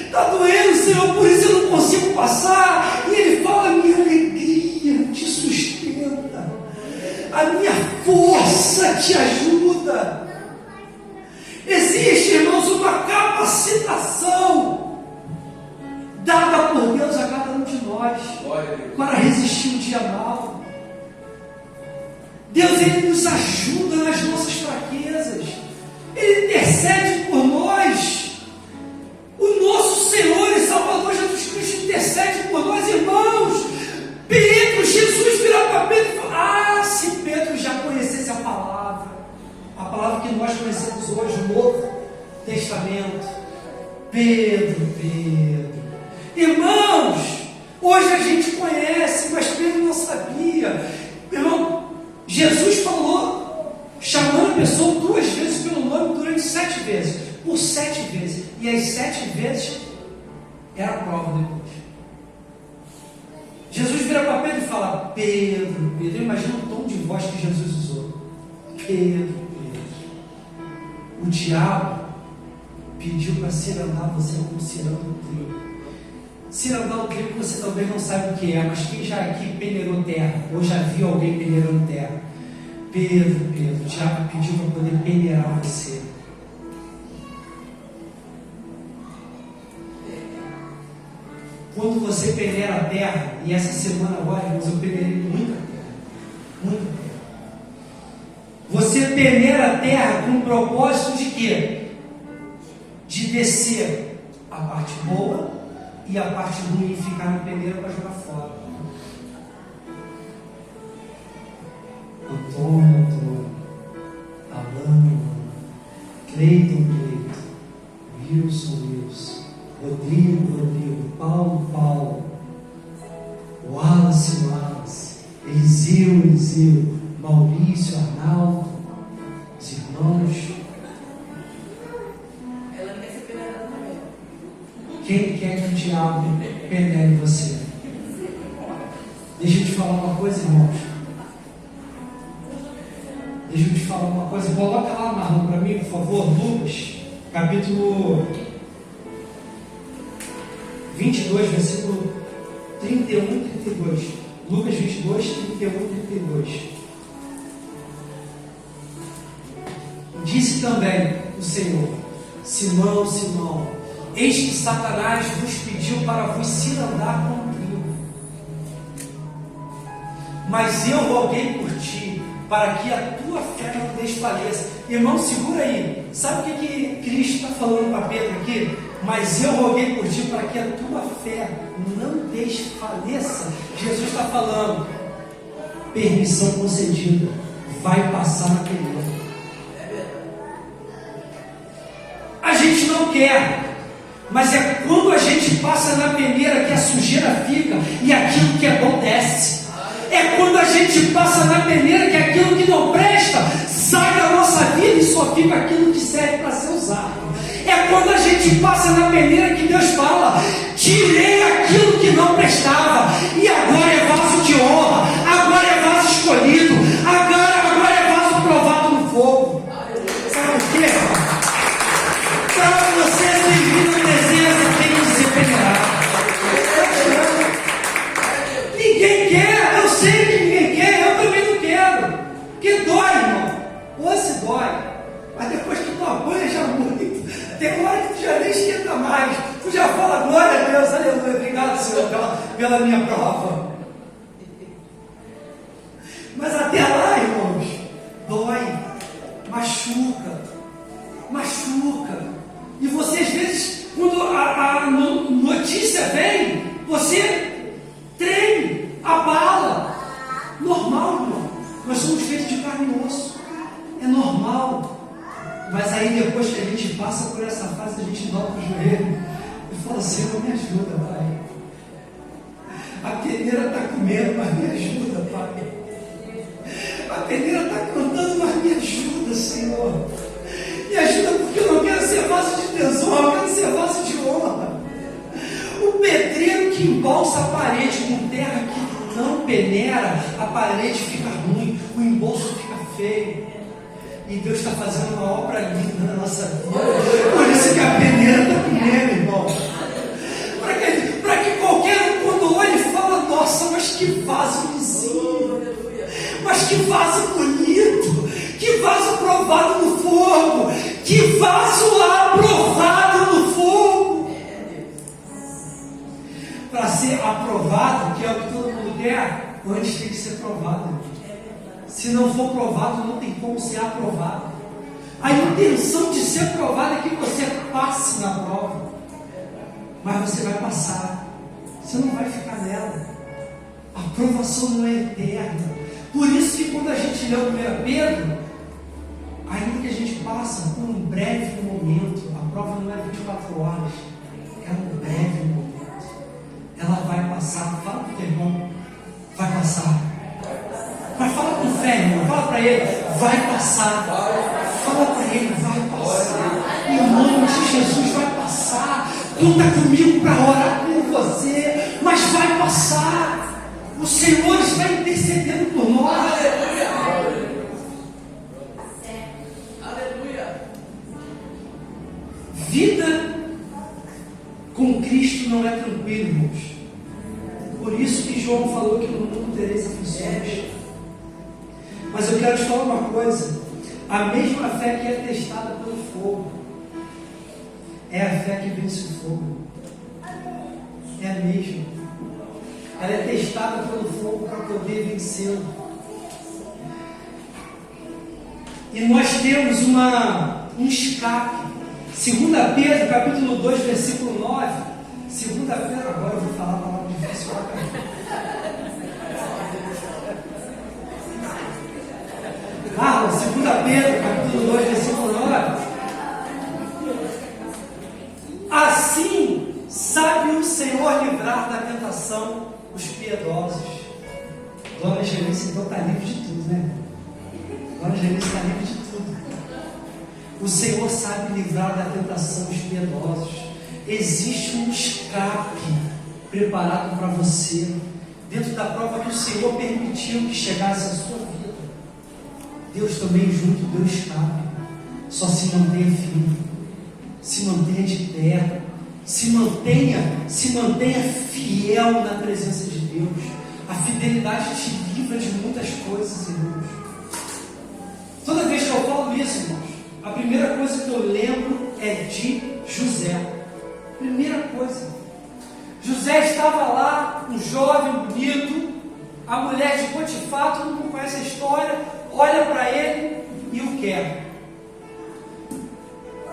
Está doendo, Senhor, por isso eu não consigo passar. E Ele fala, minha alegria te sustenta, a minha força te ajuda. Existe, irmãos, uma capacitação dada por Deus a cada um de nós para resistir o dia mau. Deus, Ele nos ajuda nas nossas fraquezas. Ele intercede por nós. O nosso Senhor e Salvador Jesus Cristo intercede por nós, irmãos. Pedro, Jesus vira para Pedro e fala, se Pedro já conhecesse a palavra que nós conhecemos hoje, o Novo Testamento. Pedro. Irmãos, hoje a gente conhece, mas Pedro não sabia. Irmão, Jesus falou, chamando a pessoa 2 vezes pelo nome durante 7 vezes. Por 7 vezes. E as 7 vezes era a prova depois. Jesus vira para Pedro e fala, Pedro. Imagina o tom de voz que Jesus usou. Pedro. O diabo pediu para cirandar você como ciranda o trigo. Cirandar o trigo você talvez não sabe o que é, mas quem já aqui peneirou terra, ou já viu alguém peneirando terra? Pedro, o diabo pediu para poder peneirar você. Quando você peneira a terra, e essa semana agora, irmãos, eu peneirei muita terra. Você peneira a terra com o propósito de quê? De descer a parte boa e a parte ruim ficar no peneiro para jogar fora. Antônio, Alano, Cleiton, Wilson, Rodrigo, Paulo, Wallace, Eliseu, Maurício, Arnaldo, os irmãos. Ela quer ser peneirada também. Quem quer que o diabo peneire você? Deixa eu te falar uma coisa, irmãos. Coloca lá na mão para mim, por favor, Lucas, capítulo 22, versículo 31 e 32. Lucas 22, 31 e 32. Disse também o Senhor, Simão, eis que Satanás vos pediu para vos cirandar com trigo. Mas eu roguei por ti, para que a tua fé não desfaleça. Irmão, segura aí. Sabe o que Cristo está falando para Pedro aqui? Mas eu roguei por ti para que a tua fé não desfaleça. Jesus está falando, permissão concedida, vai passar na peneira. A gente não quer, mas é quando a gente passa na peneira que a sujeira fica e aquilo que é bom desce. É quando a gente passa na peneira que aquilo que não presta sai da nossa vida e só fica aquilo que serve para ser usado. É quando a gente passa na peneira que Deus fala: tirei aquilo que não prestava e agora é vaso de honra, agora é vaso escolhido, agora é vaso aprovado no fogo. Sabe o quê? Para você servir no deserto tem que ser peneirado. Ninguém quer, eu sei que ninguém quer, eu também não quero. Porque dói, irmão. Ou se dói, mas depois que tu apanha já muito. Tem hora que tu já nem esquenta mais. Tu já fala, glória a Deus, aleluia, obrigado, Senhor, pela minha prova. Mas até lá, irmãos, dói, machuca. E você, às vezes, quando a notícia vem, você treme, abala. Normal, irmão. Nós somos feitos de carne e osso. É normal. Mas aí depois que a gente passa por essa fase, a gente dobra o joelho e fala: Senhor, me ajuda, Pai. A peneira está comendo, mas me ajuda, Pai. A peneira está cantando, mas me ajuda, Senhor. Me ajuda, porque eu não quero ser vaso de tesouro, eu quero ser vaso de honra. O pedreiro que embalsa a parede com terra que não peneira, a parede fica ruim, o embolso fica feio. E Deus está fazendo uma obra linda na nossa vida. Por isso que a peneira está comendo, irmão. Para que qualquer um, quando olha e fala: nossa, mas que vaso lisinho, mas que vaso bonito, que vaso aprovado no fogo, que vaso aprovado no fogo. Para ser aprovado, que é o que todo mundo quer, antes tem que ser provado. Se não for provado, não tem como ser aprovado. A intenção de ser provado é que você passe na prova. Mas você vai passar. Você não vai ficar nela. A aprovação não é eterna. Por isso que quando a gente lê o 1 Pedro, ainda que a gente passa por um breve momento, a prova não é 24 horas, é um breve momento. Ela vai passar. Fala para o teu irmão: vai passar. Mas fala com fé, irmão. Fala para ele: vai passar. Fala para ele: vai passar. Em nome de Jesus, vai passar. Conta comigo para orar por você, mas vai passar. O Senhor está intercedendo por nós. Aleluia. Vida com Cristo não é tranquilo, irmãos. Por isso que João falou que no mundo tereis aflições. Mas eu quero te falar uma coisa: a mesma fé que é testada pelo fogo é a fé que vence o fogo. É a mesma. Ela é testada pelo fogo para poder vencê-lo. E nós temos um escape. 2 Pedro, capítulo 2, versículo 9. 2 Pedro, agora eu vou falar a palavra difícil. Ah, 2 Pedro, capítulo 2, versículo 9. Assim sabe o Senhor livrar da tentação os piedosos. Dona Angelice então está livre de tudo, né? Dona Angelice está livre de tudo. O Senhor sabe livrar da tentação os piedosos. Existe um escape preparado para você, dentro da prova que o Senhor permitiu que chegasse à sua vida. Deus também junto deu escape. Só se mantenha firme, se mantenha de pé, se mantenha fiel na presença de Deus. A fidelidade te livra de muitas coisas, irmãos. Toda vez que eu falo isso, irmãos, a primeira coisa que eu lembro é de José. Primeira coisa, José estava lá, um jovem bonito, a mulher de Potifar, todo mundo conhece a história, olha para ele e o quer.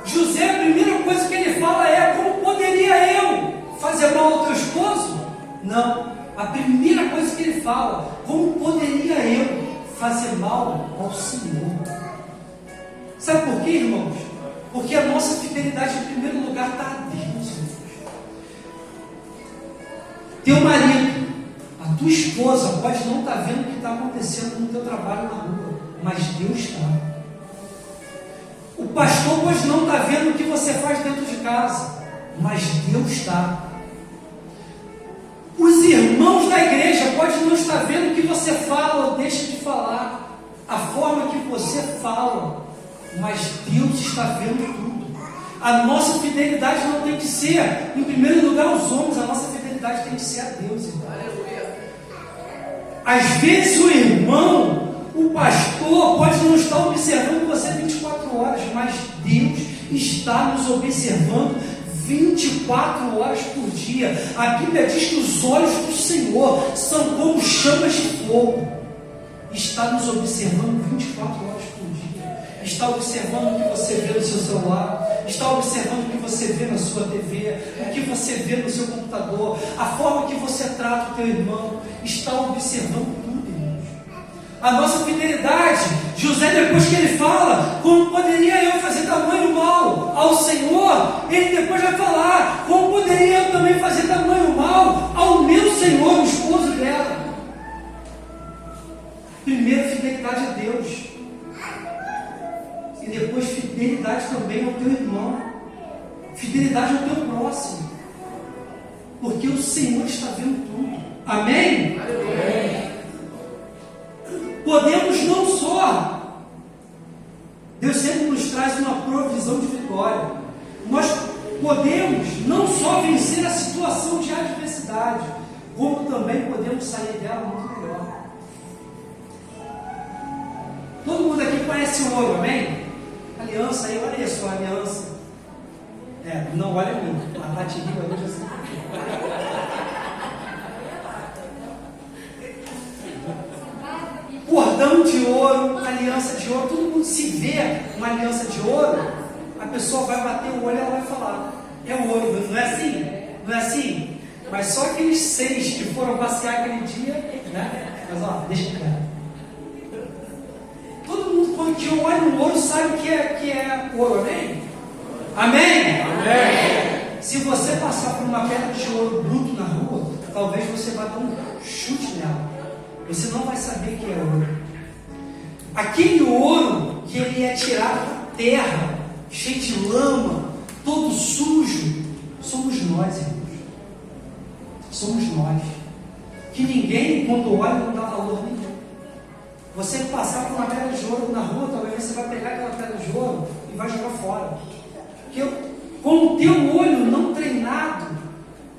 José, a primeira coisa que ele fala é: como poderia eu fazer mal ao teu esposo? Não, a primeira coisa que ele fala: como poderia eu fazer mal ao Senhor. Sabe por quê, irmãos? Porque a nossa fidelidade em primeiro lugar está a Deus. Teu marido, a tua esposa pode não estar vendo o que está acontecendo no teu trabalho na rua, mas Deus está. O pastor pode não estar vendo o que você faz dentro de casa, mas Deus está. Os irmãos da igreja podem não estar vendo o que você fala ou deixa de falar, a forma que você fala, mas Deus está vendo tudo. A nossa fidelidade não tem que ser, em primeiro lugar, aos homens, a nossa fidelidade tem que ser a Deus, irmão. Às vezes o irmão, o pastor, pode não estar observando você 24 horas, mas Deus está nos observando 24 horas por dia. A Bíblia diz que os olhos do Senhor são como chamas de fogo. Está nos observando 24 horas por dia. Está observando o que você vê no seu celular, está observando o que você vê na sua TV, o que você vê no seu computador, a forma que você trata o teu irmão. Está observando tudo, irmãos. A nossa fidelidade, José, depois que ele fala, como poderia eu fazer tamanho mal ao Senhor, ele depois vai falar, como poderia eu também fazer tamanho mal ao meu Senhor, o esposo dela. Primeiro, fidelidade a Deus, e depois fidelidade também ao teu irmão, fidelidade ao teu próximo, porque o Senhor está vendo tudo. Amém? Amém. Podemos não só, Deus sempre nos traz uma provisão de vitória, nós podemos não só vencer a situação de adversidade, como também podemos sair dela muito melhor. Todo mundo aqui conhece o ouro, amém? Aliança aí, olha isso, a aliança. Não olha a mim, a Tati riu ali, já sei. Cordão de ouro, aliança de ouro, todo mundo se vê uma aliança de ouro, a pessoa vai bater o olho e ela vai falar, é ouro, não é assim? Não é assim? Mas só aqueles 6 que foram passear aquele dia, né? Mas ó, deixa eu ver. Todo mundo, quando que olha no ouro, sabe que é ouro, amém? Amém? Amém? Se você passar por uma pedra de ouro bruto na rua, talvez você vá dar um chute nela. Você não vai saber que é ouro. Aquele ouro que ele é tirado da terra, cheio de lama, todo sujo, somos nós, irmãos. Somos nós. Que ninguém, quando olha, não dá valor nenhum. Você passar por uma pedra de ouro na rua, talvez você vai pegar aquela pedra de ouro e vai jogar fora. Porque com o teu olho não treinado,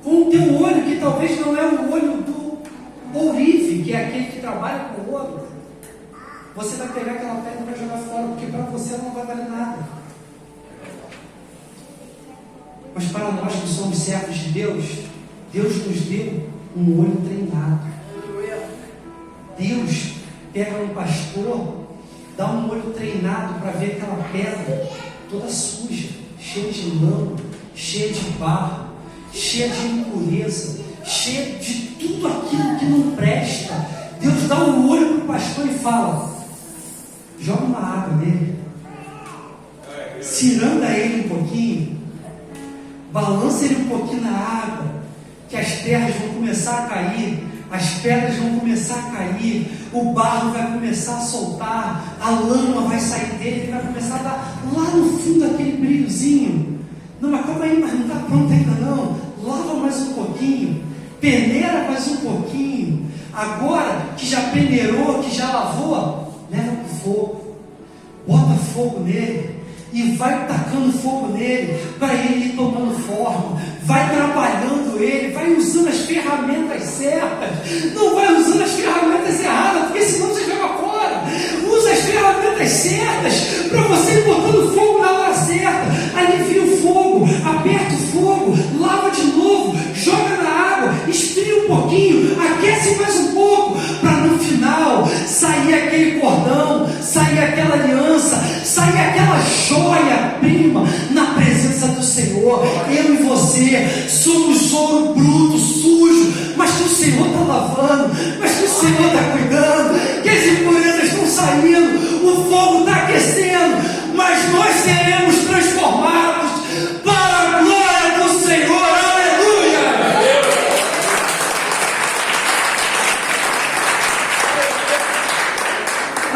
com o teu olho que talvez não é o olho do ourive, que é aquele que trabalha com ouro, você vai pegar aquela pedra e vai jogar fora, porque para você não vai valer nada. Mas para nós que somos servos de Deus, Deus nos deu um olho treinado. Deus pega um pastor, dá um olho treinado para ver aquela pedra toda suja, cheia de lama, cheia de barro, cheia de impureza, cheia de tudo aquilo que não presta. Deus dá um olho para o pastor e fala, joga uma água nele, ciranda ele um pouquinho, balança ele um pouquinho na água, que as terras vão começar a cair, as pedras vão começar a cair, o barro vai começar a soltar, a lama vai sair dele, ele vai começar a dar lá no fundo aquele brilhozinho. Não, mas calma aí, mas não está pronto ainda não. Lava mais um pouquinho, peneira mais um pouquinho. Agora que já peneirou, que já lavou, leva para o fogo, bota fogo nele e vai tacando fogo nele para ele ir tomando forma. Vai trabalhando ele, vai usando as ferramentas certas, não vai usando as ferramentas erradas, porque senão você joga fora. Usa as ferramentas certas para você ir botando fogo na hora certa. Alivia o fogo, aperta o fogo, lava de novo, joga na água, esfria um pouquinho, aquece mais um pouco, para no final sair aquele cordão, sair aquela aliança, sair aquela joia prima na presença do Senhor. Eu e você somos ouro bruto, sujo, mas que o Senhor está lavando, mas que o Senhor está cuidando, que as impurezas estão saindo,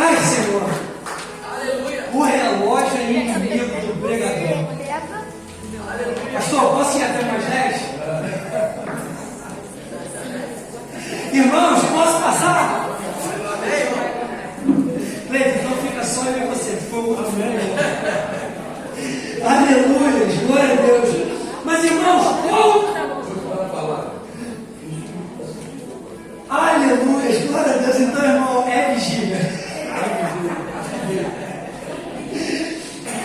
Ai, Senhor. Aleluia. O relógio é inimigo do pregador. Pastor, posso ir até mais 10? Irmãos, posso passar? Cleiton, então fica só eu e você. Aleluia, glória a Deus. Mas, irmãos, aleluia, glória a Deus. Então, irmão, é vigília.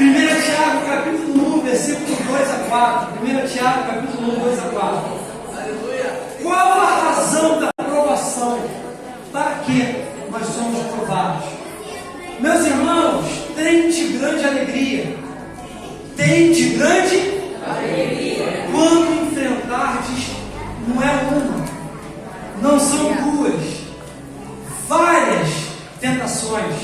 1 Tiago, capítulo 1, versículo 2 a 4. 1 Tiago, capítulo 1, 2 a 4. Aleluia. Qual a razão da provação? Para que nós somos provados? Meus irmãos, tende grande alegria. Tende grande alegria. Quando enfrentardes, não é uma, não são duas, várias tentações,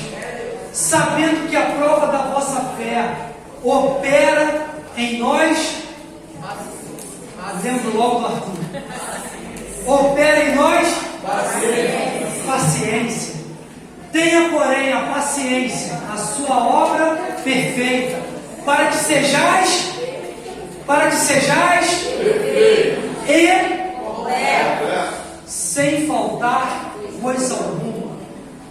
sabendo que a prova da vossa fé opera em nós. Lembro logo do Arthur. Opera em nós paciência. Tenha, porém, a paciência, a sua obra perfeita, para que sejais e sem faltar coisa alguma.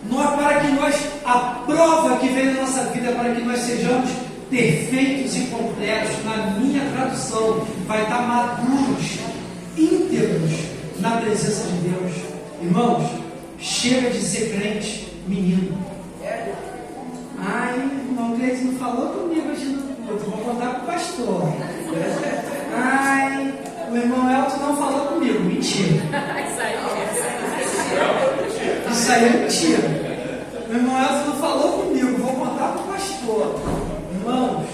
Não é para que nós, a prova que vem na nossa vida é para que nós sejamos perfeitos e completos. Na minha tradução vai estar maduros, íntegros na presença de Deus. Irmãos, chega de ser crente menino. Ai, irmão Cleiton não falou comigo hoje no culto, vou contar para o pastor. Ai, o irmão Elton não falou comigo, mentira. Isso aí é mentira. O irmão Elton não falou comigo, vou contar para o pastor. Irmãos,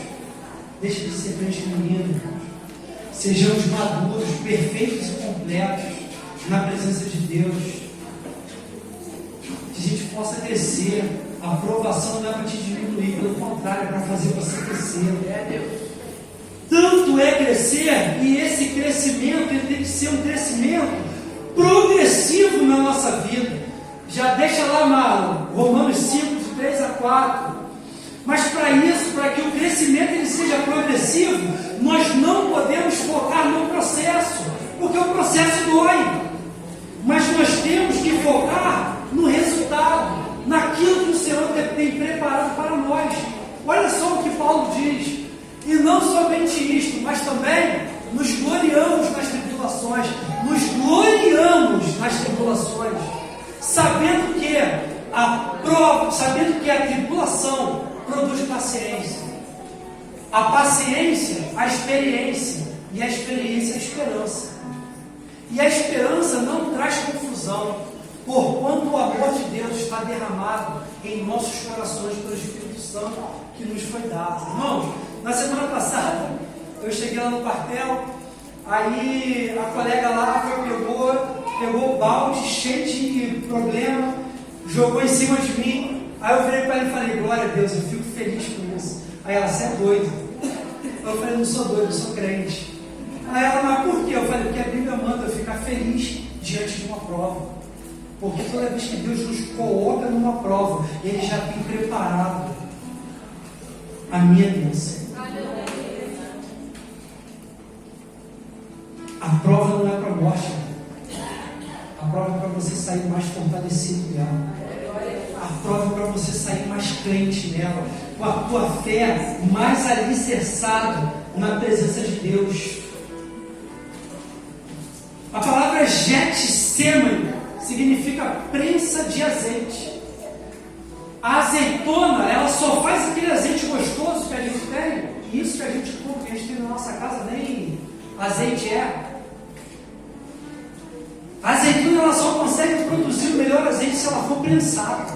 deixa de ser crente menino, irmãos. Sejamos maduros, perfeitos e completos na presença de Deus. Que a gente possa crescer. A aprovação não é para te diminuir, pelo contrário, é para fazer você crescer. Tanto é crescer, e esse crescimento ele tem que ser um crescimento progressivo na nossa vida. Já deixa lá, Marlon, Romanos 5, de 3 a 4. Mas para isso, para que o crescimento ele seja progressivo, nós não podemos focar no processo, porque o processo dói. Mas nós temos que focar no resultado, naquilo que o Senhor tem preparado para nós. Olha só o que Paulo diz. E não somente isto, mas também nos gloriamos nas tribulações. Nos gloriamos nas tribulações, sabendo que a prova, sabendo que a tribulação produz paciência. A paciência, a experiência. E a experiência, a esperança. E a esperança não traz confusão, porquanto o amor de Deus está derramado em nossos corações pelo Espírito Santo que nos foi dado. Irmãos, na semana passada, eu cheguei lá no quartel, aí a colega lá pegou o balde cheio de problema, jogou em cima de mim. Aí eu virei para ela e falei, glória a Deus, eu fico feliz com isso. Aí ela, você é doido. Eu falei, não sou doido, eu sou crente. Aí ela, mas por quê? Eu falei, porque a Bíblia manda eu ficar feliz diante de uma prova. Porque toda vez que Deus nos coloca numa prova, Ele já tem preparado a minha bênção. A prova não é para a morte. A prova é para você sair mais fortalecido dela. A prova é para você sair mais crente nela, com a tua fé mais alicerçada na presença de Deus. A palavra Getsemane significa prensa de azeite. A azeitona, ela só faz aquele azeite gostoso que a gente tem, e isso que a gente compra, que a gente tem na nossa casa, nem azeite é. A azeitona, ela só consegue produzir o melhor azeite se ela for prensada.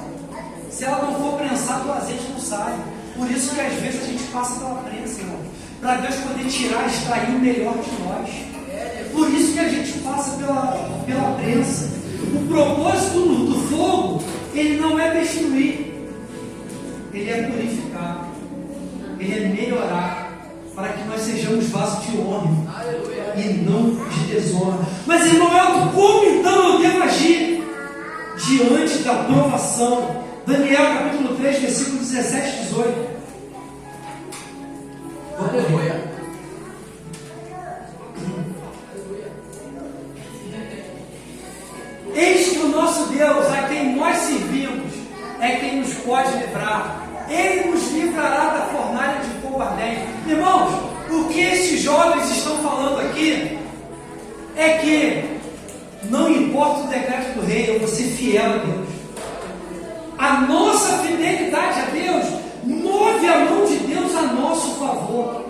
Se ela não for prensada, o azeite não sai. Por isso que às vezes a gente passa pela prensa, irmão, para Deus poder tirar, extrair o melhor de nós. Por isso que a gente passa pela prensa. O propósito do fogo, ele não é destruir, ele é purificar, ele é melhorar, para que nós sejamos vasos de honra e não de desonra. Mas, irmão Elton, como então eu devo agir diante da provação. Daniel capítulo 3, versículo 17 e 18. Aleluia. Eis que o nosso Deus, a quem nós servimos, é quem nos pode livrar. Ele nos livrará da fornalha de fogo ardente. Irmãos, o que esses jovens estão falando aqui é que não importa o decreto do rei, eu vou ser fiel a Deus. A nossa fidelidade a Deus move a mão de Deus a nosso favor.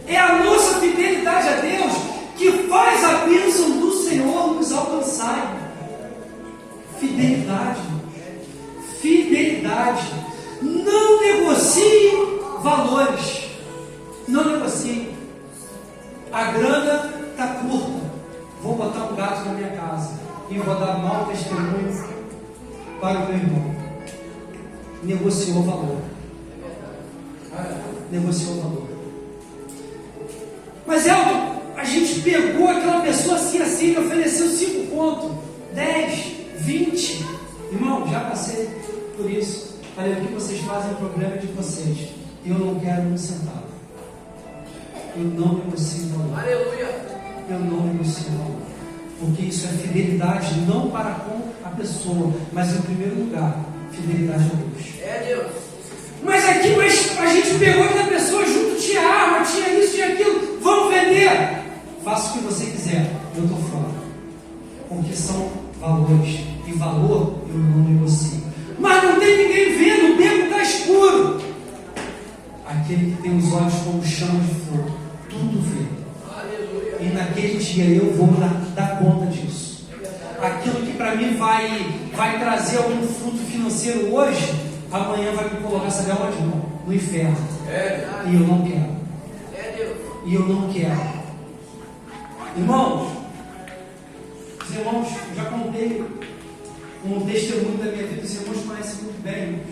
É a nossa fidelidade a Deus que faz a bênção do Senhor nos alcançar. Fidelidade. Fidelidade. Não negocie valores. Não negocie. A grana está curta. Vou botar um gato na minha casa e vou dar mau testemunho para o meu irmão. Negociou o valor. Negociou o valor. Mas Elton, a gente pegou aquela pessoa assim, que ofereceu 5 contos, 10, 20. Irmão, já passei por isso. Falei, o que vocês fazem é o problema de vocês. Eu não quero um centavo. Eu não negocio o valor. Aleluia. Eu não negocio o valor. Porque isso é fidelidade não para com a pessoa, mas em primeiro lugar, fidelidade a Deus. É Deus. Mas aqui a gente pegou aquela pessoa junto, tinha arma, tinha isso, tinha aquilo, vamos vender. Faça o que você quiser, eu estou fora. Porque são valores, e valor eu não negocio. Mas não tem ninguém vendo, o beco está escuro. Aquele que tem os olhos como chama de fogo, tudo vê. Aleluia. E naquele dia eu vou dar conta disso. Aquilo que para mim vai trazer algum fruto financeiro hoje, amanhã vai me colocar, sabe aonde, irmão? No inferno. E eu não quero. E eu não quero. Irmãos, os irmãos, eu já contei um testemunho da minha vida, os irmãos conhecem muito bem, irmãos.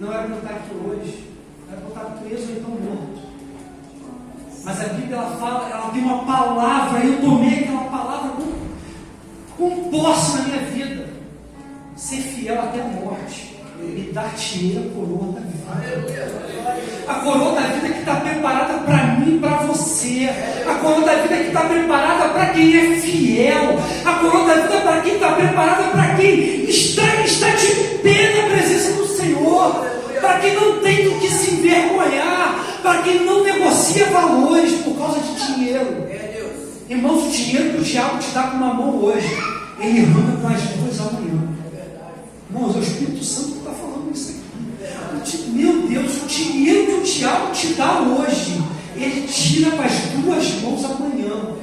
Não era para eu estar aqui hoje, era para eu estar preso ou então morto. Mas a Bíblia ela fala, ela tem uma palavra, e eu tomei aquela palavra com posse na minha vida. Ser fiel até a morte. E dar-te-ei a coroa da vida. A coroa da vida que está preparada para mim e para você. A coroa da vida que está preparada para quem é fiel. A coroa da vida para quem está preparada para quem está de pé na presença do Senhor. Para quem não tem do que se envergonhar. Para quem não negocia valores por causa de dinheiro. Irmãos, o dinheiro que o diabo te dá com uma mão hoje, ele anda com as duas amanhã. Irmãos, é o Espírito Santo que está falando isso aqui. Meu Deus, o dinheiro que o diabo te dá hoje, ele tira com as duas mãos amanhã.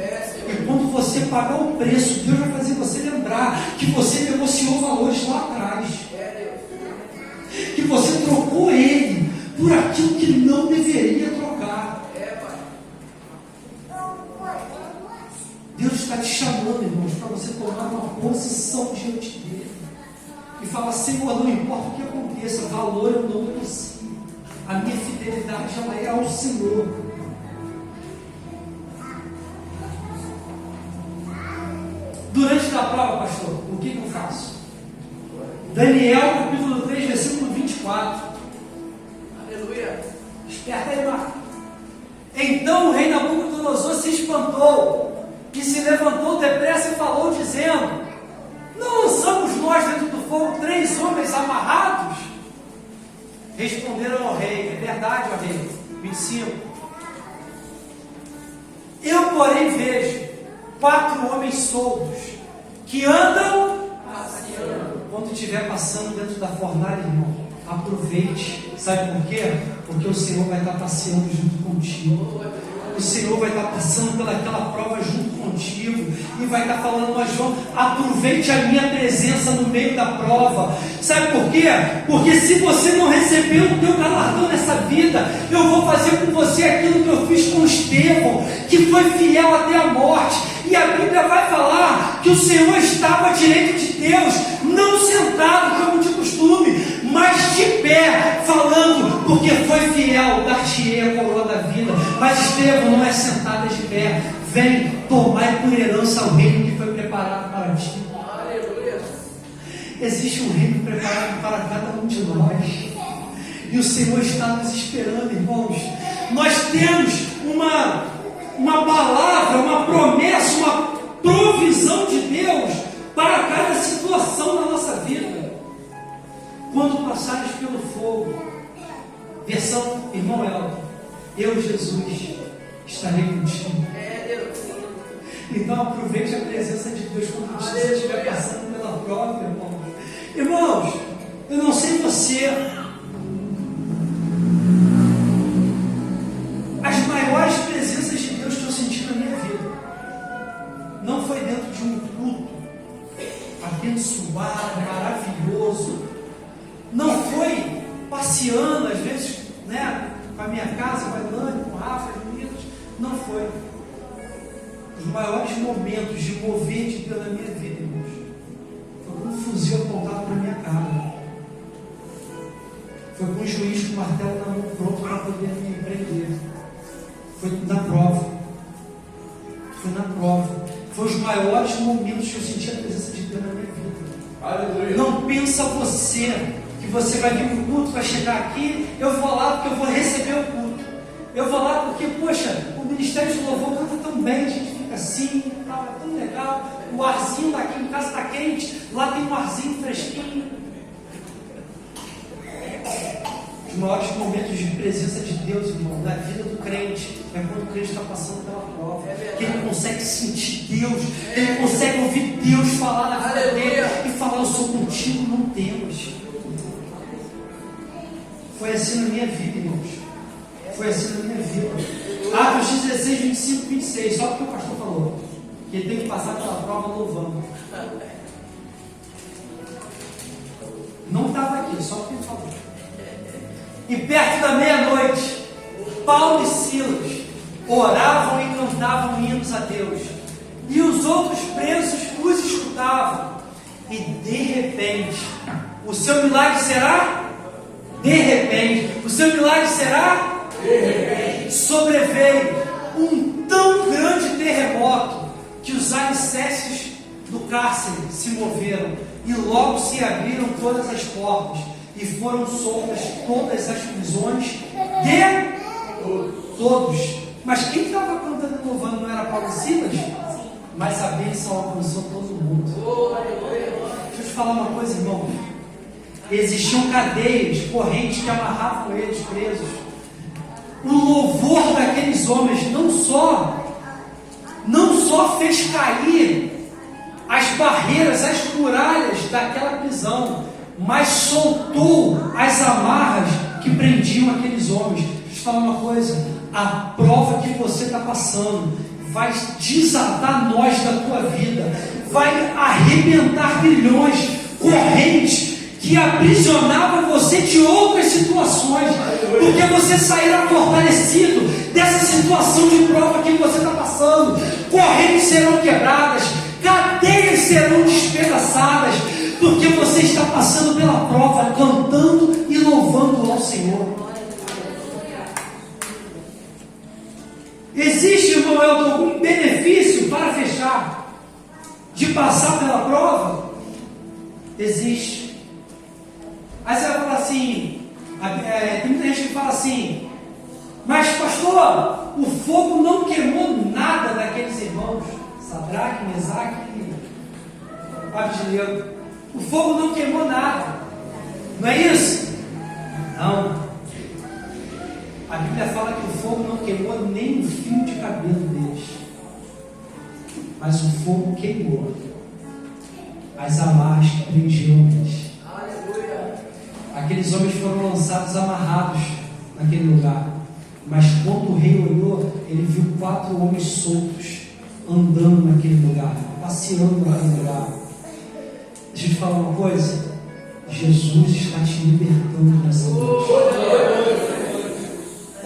E quando você pagar o preço, Deus vai fazer você lembrar que você negociou valores lá atrás. Que você trocou ele por aquilo que não deveria trocar. Deus está te chamando, irmãos, para você tomar uma posição diante dele. E fala, Senhor, não importa o que aconteça, valor eu não negocio. A minha fidelidade ela é ao Senhor. Durante a prova, pastor, o que eu faço? Daniel, capítulo 3, versículo 24. Aleluia. Esperta aí, Marco. Então o rei Nabucodonosor se espantou e se levantou depressa e falou, dizendo: não lançamos nós dentro do fogo 3 homens amarrados? Responderam ao rei: é verdade, ó rei. 25. Eu, porém, vejo 4 homens soltos que andam passeando. Quando estiver passando dentro da fornalha, irmão, aproveite. Sabe por quê? Porque o Senhor vai estar passeando junto contigo. O Senhor vai estar passando pelaquela prova junto contigo e vai estar falando, mas João, aproveite a minha presença no meio da prova. Sabe por quê? Porque se você não recebeu o teu galardão nessa vida, eu vou fazer com você aquilo que eu fiz com Estevão, que foi fiel até a morte. E a Bíblia vai falar que o Senhor estava à direita de Deus, não sentado como de costume, mas de pé, falando, porque foi fiel, dar-te-ei a coroa da vida. Mas Estevão não é sentado, é de pé. Vem, tomai por herança o reino que foi preparado para ti. Aleluia. Existe um reino preparado para cada um de nós. E o Senhor está nos esperando, irmãos. Nós temos uma palavra, uma promessa, uma provisão de Deus para cada situação da nossa vida. Quando passares pelo fogo, versão, irmão Elton, eu, Jesus, estarei contigo. Então aproveite a presença de Deus quando você estiver passando pela prova, irmãos. Irmãos, eu não sei você, as maiores presenças de Deus que eu senti na minha vida não foi dentro de um culto abençoado, maravilhoso, não foi passeando às vezes, né, com a minha casa, com a Elane, com a Rafa, as meninas, não foi. Os maiores momentos de mover de Deus na minha vida, irmãos, foi com um fuzil apontado para a minha cara, foi com um juiz com o martelo na mão pronto para poder me prender, foi na prova, foi os maiores momentos que eu senti a presença de Deus na minha vida. Aleluia. Não pensa você que você vai vir para o culto, vai chegar aqui, eu vou lá porque eu vou receber o culto, eu vou lá porque, poxa, o ministério de louvor canta tão bem, a gente fica assim, é tão legal, o arzinho daqui em casa está quente, lá tem um arzinho fresquinho. Os maiores momentos de presença de Deus, irmão, na vida do crente, é quando o crente está passando pela prova, que ele consegue sentir Deus, ele consegue ouvir Deus falar na vida dele e falar: eu sou contigo, não temas. Foi assim na minha vida, irmãos. Foi assim na minha vida. Atos 16, 25, 26, só porque o pastor falou que ele tem que passar pela prova louvando. Não estava aqui, só porque ele falou. E perto da meia-noite, Paulo e Silas oravam e cantavam hinos a Deus, e os outros presos os escutavam. E de repente, o seu milagre será? De repente, o seu milagre será? De repente, sobreveio um tão grande terremoto que os alicerces do cárcere se moveram, e logo se abriram todas as portas, e foram soltas todas as prisões de todos. Mas quem estava cantando e louvando não era Paulo e Silas? Mas a bênção alcançou todo mundo. Deixa eu te falar uma coisa, irmão. Existiam cadeias, correntes que amarravam eles presos. O louvor daqueles homens não só fez cair as barreiras, as muralhas daquela prisão, mas soltou as amarras que prendiam aqueles homens. Deixa eu te falar uma coisa: a prova que você está passando vai desatar nós da tua vida, vai arrebentar grilhões, correntes que aprisionavam você de outras situações, porque você sairá fortalecido dessa situação de prova que você está passando. Correntes serão quebradas, cadeias serão despedaçadas, porque você está passando pela prova, cantando e louvando ao Senhor. Existe, irmão Elton, algum benefício para fechar de passar pela prova? Existe. Aí você vai falar assim, tem muita gente que fala assim: mas pastor, o fogo não queimou nada daqueles irmãos, Sadraque, Mesaque e Abdinego. O fogo não queimou nada, não é isso? Não. A Bíblia fala que o fogo não queimou nem um fio de cabelo deles, mas o fogo queimou as amarras que prendiam eles. Aqueles homens foram lançados amarrados naquele lugar, mas quando o rei olhou, ele viu 4 homens soltos andando naquele lugar, passeando naquele lugar. Deixa eu te falar uma coisa: Jesus está te libertando nessa noite.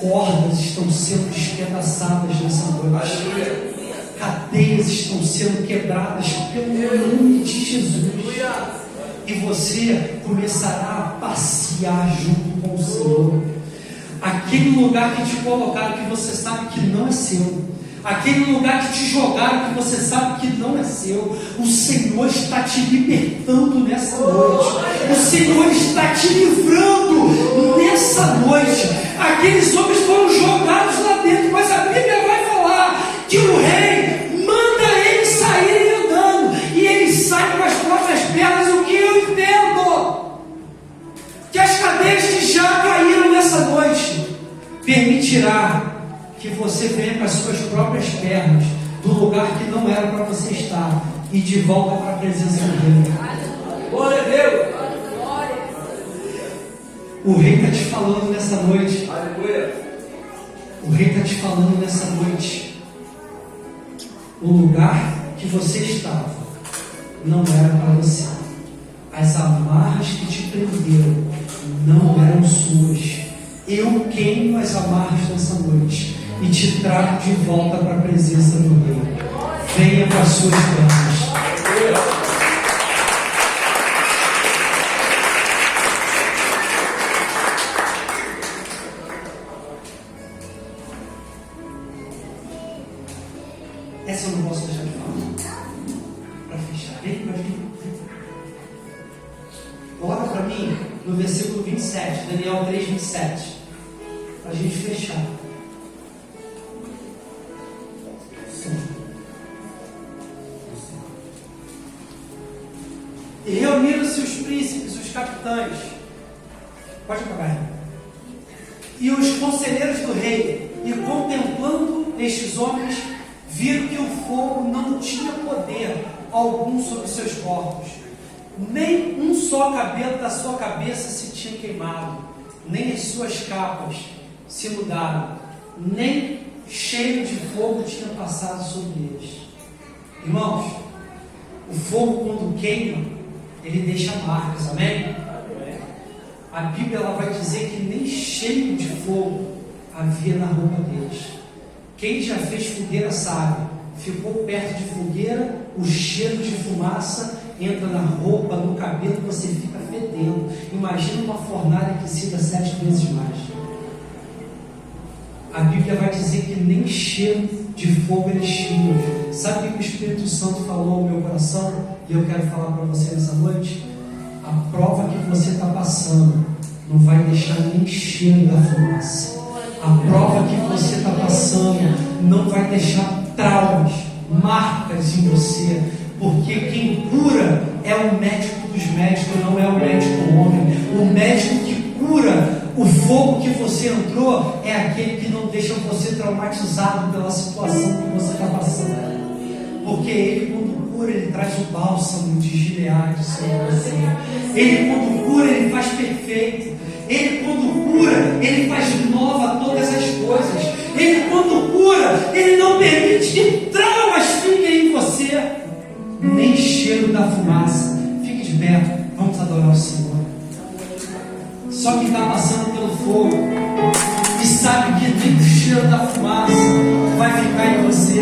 Cordas estão sendo despedaçadas nessa noite. Cadeias estão sendo quebradas pelo nome de Jesus. E você começará a passear junto com o Senhor. Aquele lugar que te colocaram, que você sabe que não é seu, aquele lugar que te jogaram, que você sabe que não é seu, o Senhor está te libertando nessa noite. O Senhor está te livrando nessa noite. Aqueles homens foram jogados lá dentro, mas a Bíblia vai falar que o rei manda eles saírem andando, e eles saem com as próprias pernas. O que eu entendo? Que as cadeias que já caíram nessa noite permitirá que você venha com as suas próprias pernas do lugar que não era para você estar e de volta para a presença de Deus. Glória a Deus. O rei está te falando nessa noite. Aleluia. O rei está te falando nessa noite. O lugar que você estava não era para você. As amarras que te prenderam não eram suas. Eu queimo as amarras nessa noite e te trago de volta para a presença do Rei. Venha com as suas pernas. Essa eu não posso deixar de falar. Para fechar. Vem para mim. Coloca para mim no versículo 27, Daniel 3, 27. Para a gente fechar. E reuniram-se os príncipes, os capitães. Pode acabar. E os conselheiros do rei, e contemplando estes homens, viram que o fogo não tinha poder algum sobre seus corpos, nem um só cabelo da sua cabeça se tinha queimado, nem as suas capas se mudaram, nem cheiro de fogo tinha passado sobre eles. Irmãos, o fogo quando queima, ele deixa marcas, amém? A Bíblia ela vai dizer que nem cheiro de fogo havia na roupa deles. Quem já fez fogueira sabe, ficou perto de fogueira, o cheiro de fumaça entra na roupa, no cabelo, você fica fedendo. Imagina uma fornalha aquecida 7 vezes mais. A Bíblia vai dizer que nem cheiro de fogo eles tinham. Sabe o que o Espírito Santo falou ao meu coração? E eu quero falar para você nessa noite. A prova que você está passando não vai deixar nem cheiro da fumaça. A prova que você está passando não vai deixar traumas, marcas em você, porque quem cura é o médico dos médicos, não é o médico homem. O médico que cura o fogo que você entrou é aquele que não deixa você traumatizado pela situação que você está passando, porque ele quando cura, ele traz o bálsamo de Gileade sobre você. Ele quando cura, ele faz perfeito. Ele quando cura, ele faz nova todas as coisas. Ele quando cura, ele não permite que traumas fiquem em você, nem cheiro da fumaça. Fique de pé, vamos adorar o Senhor. Só quem está passando pelo fogo e sabe que nem o cheiro da fumaça vai ficar em você.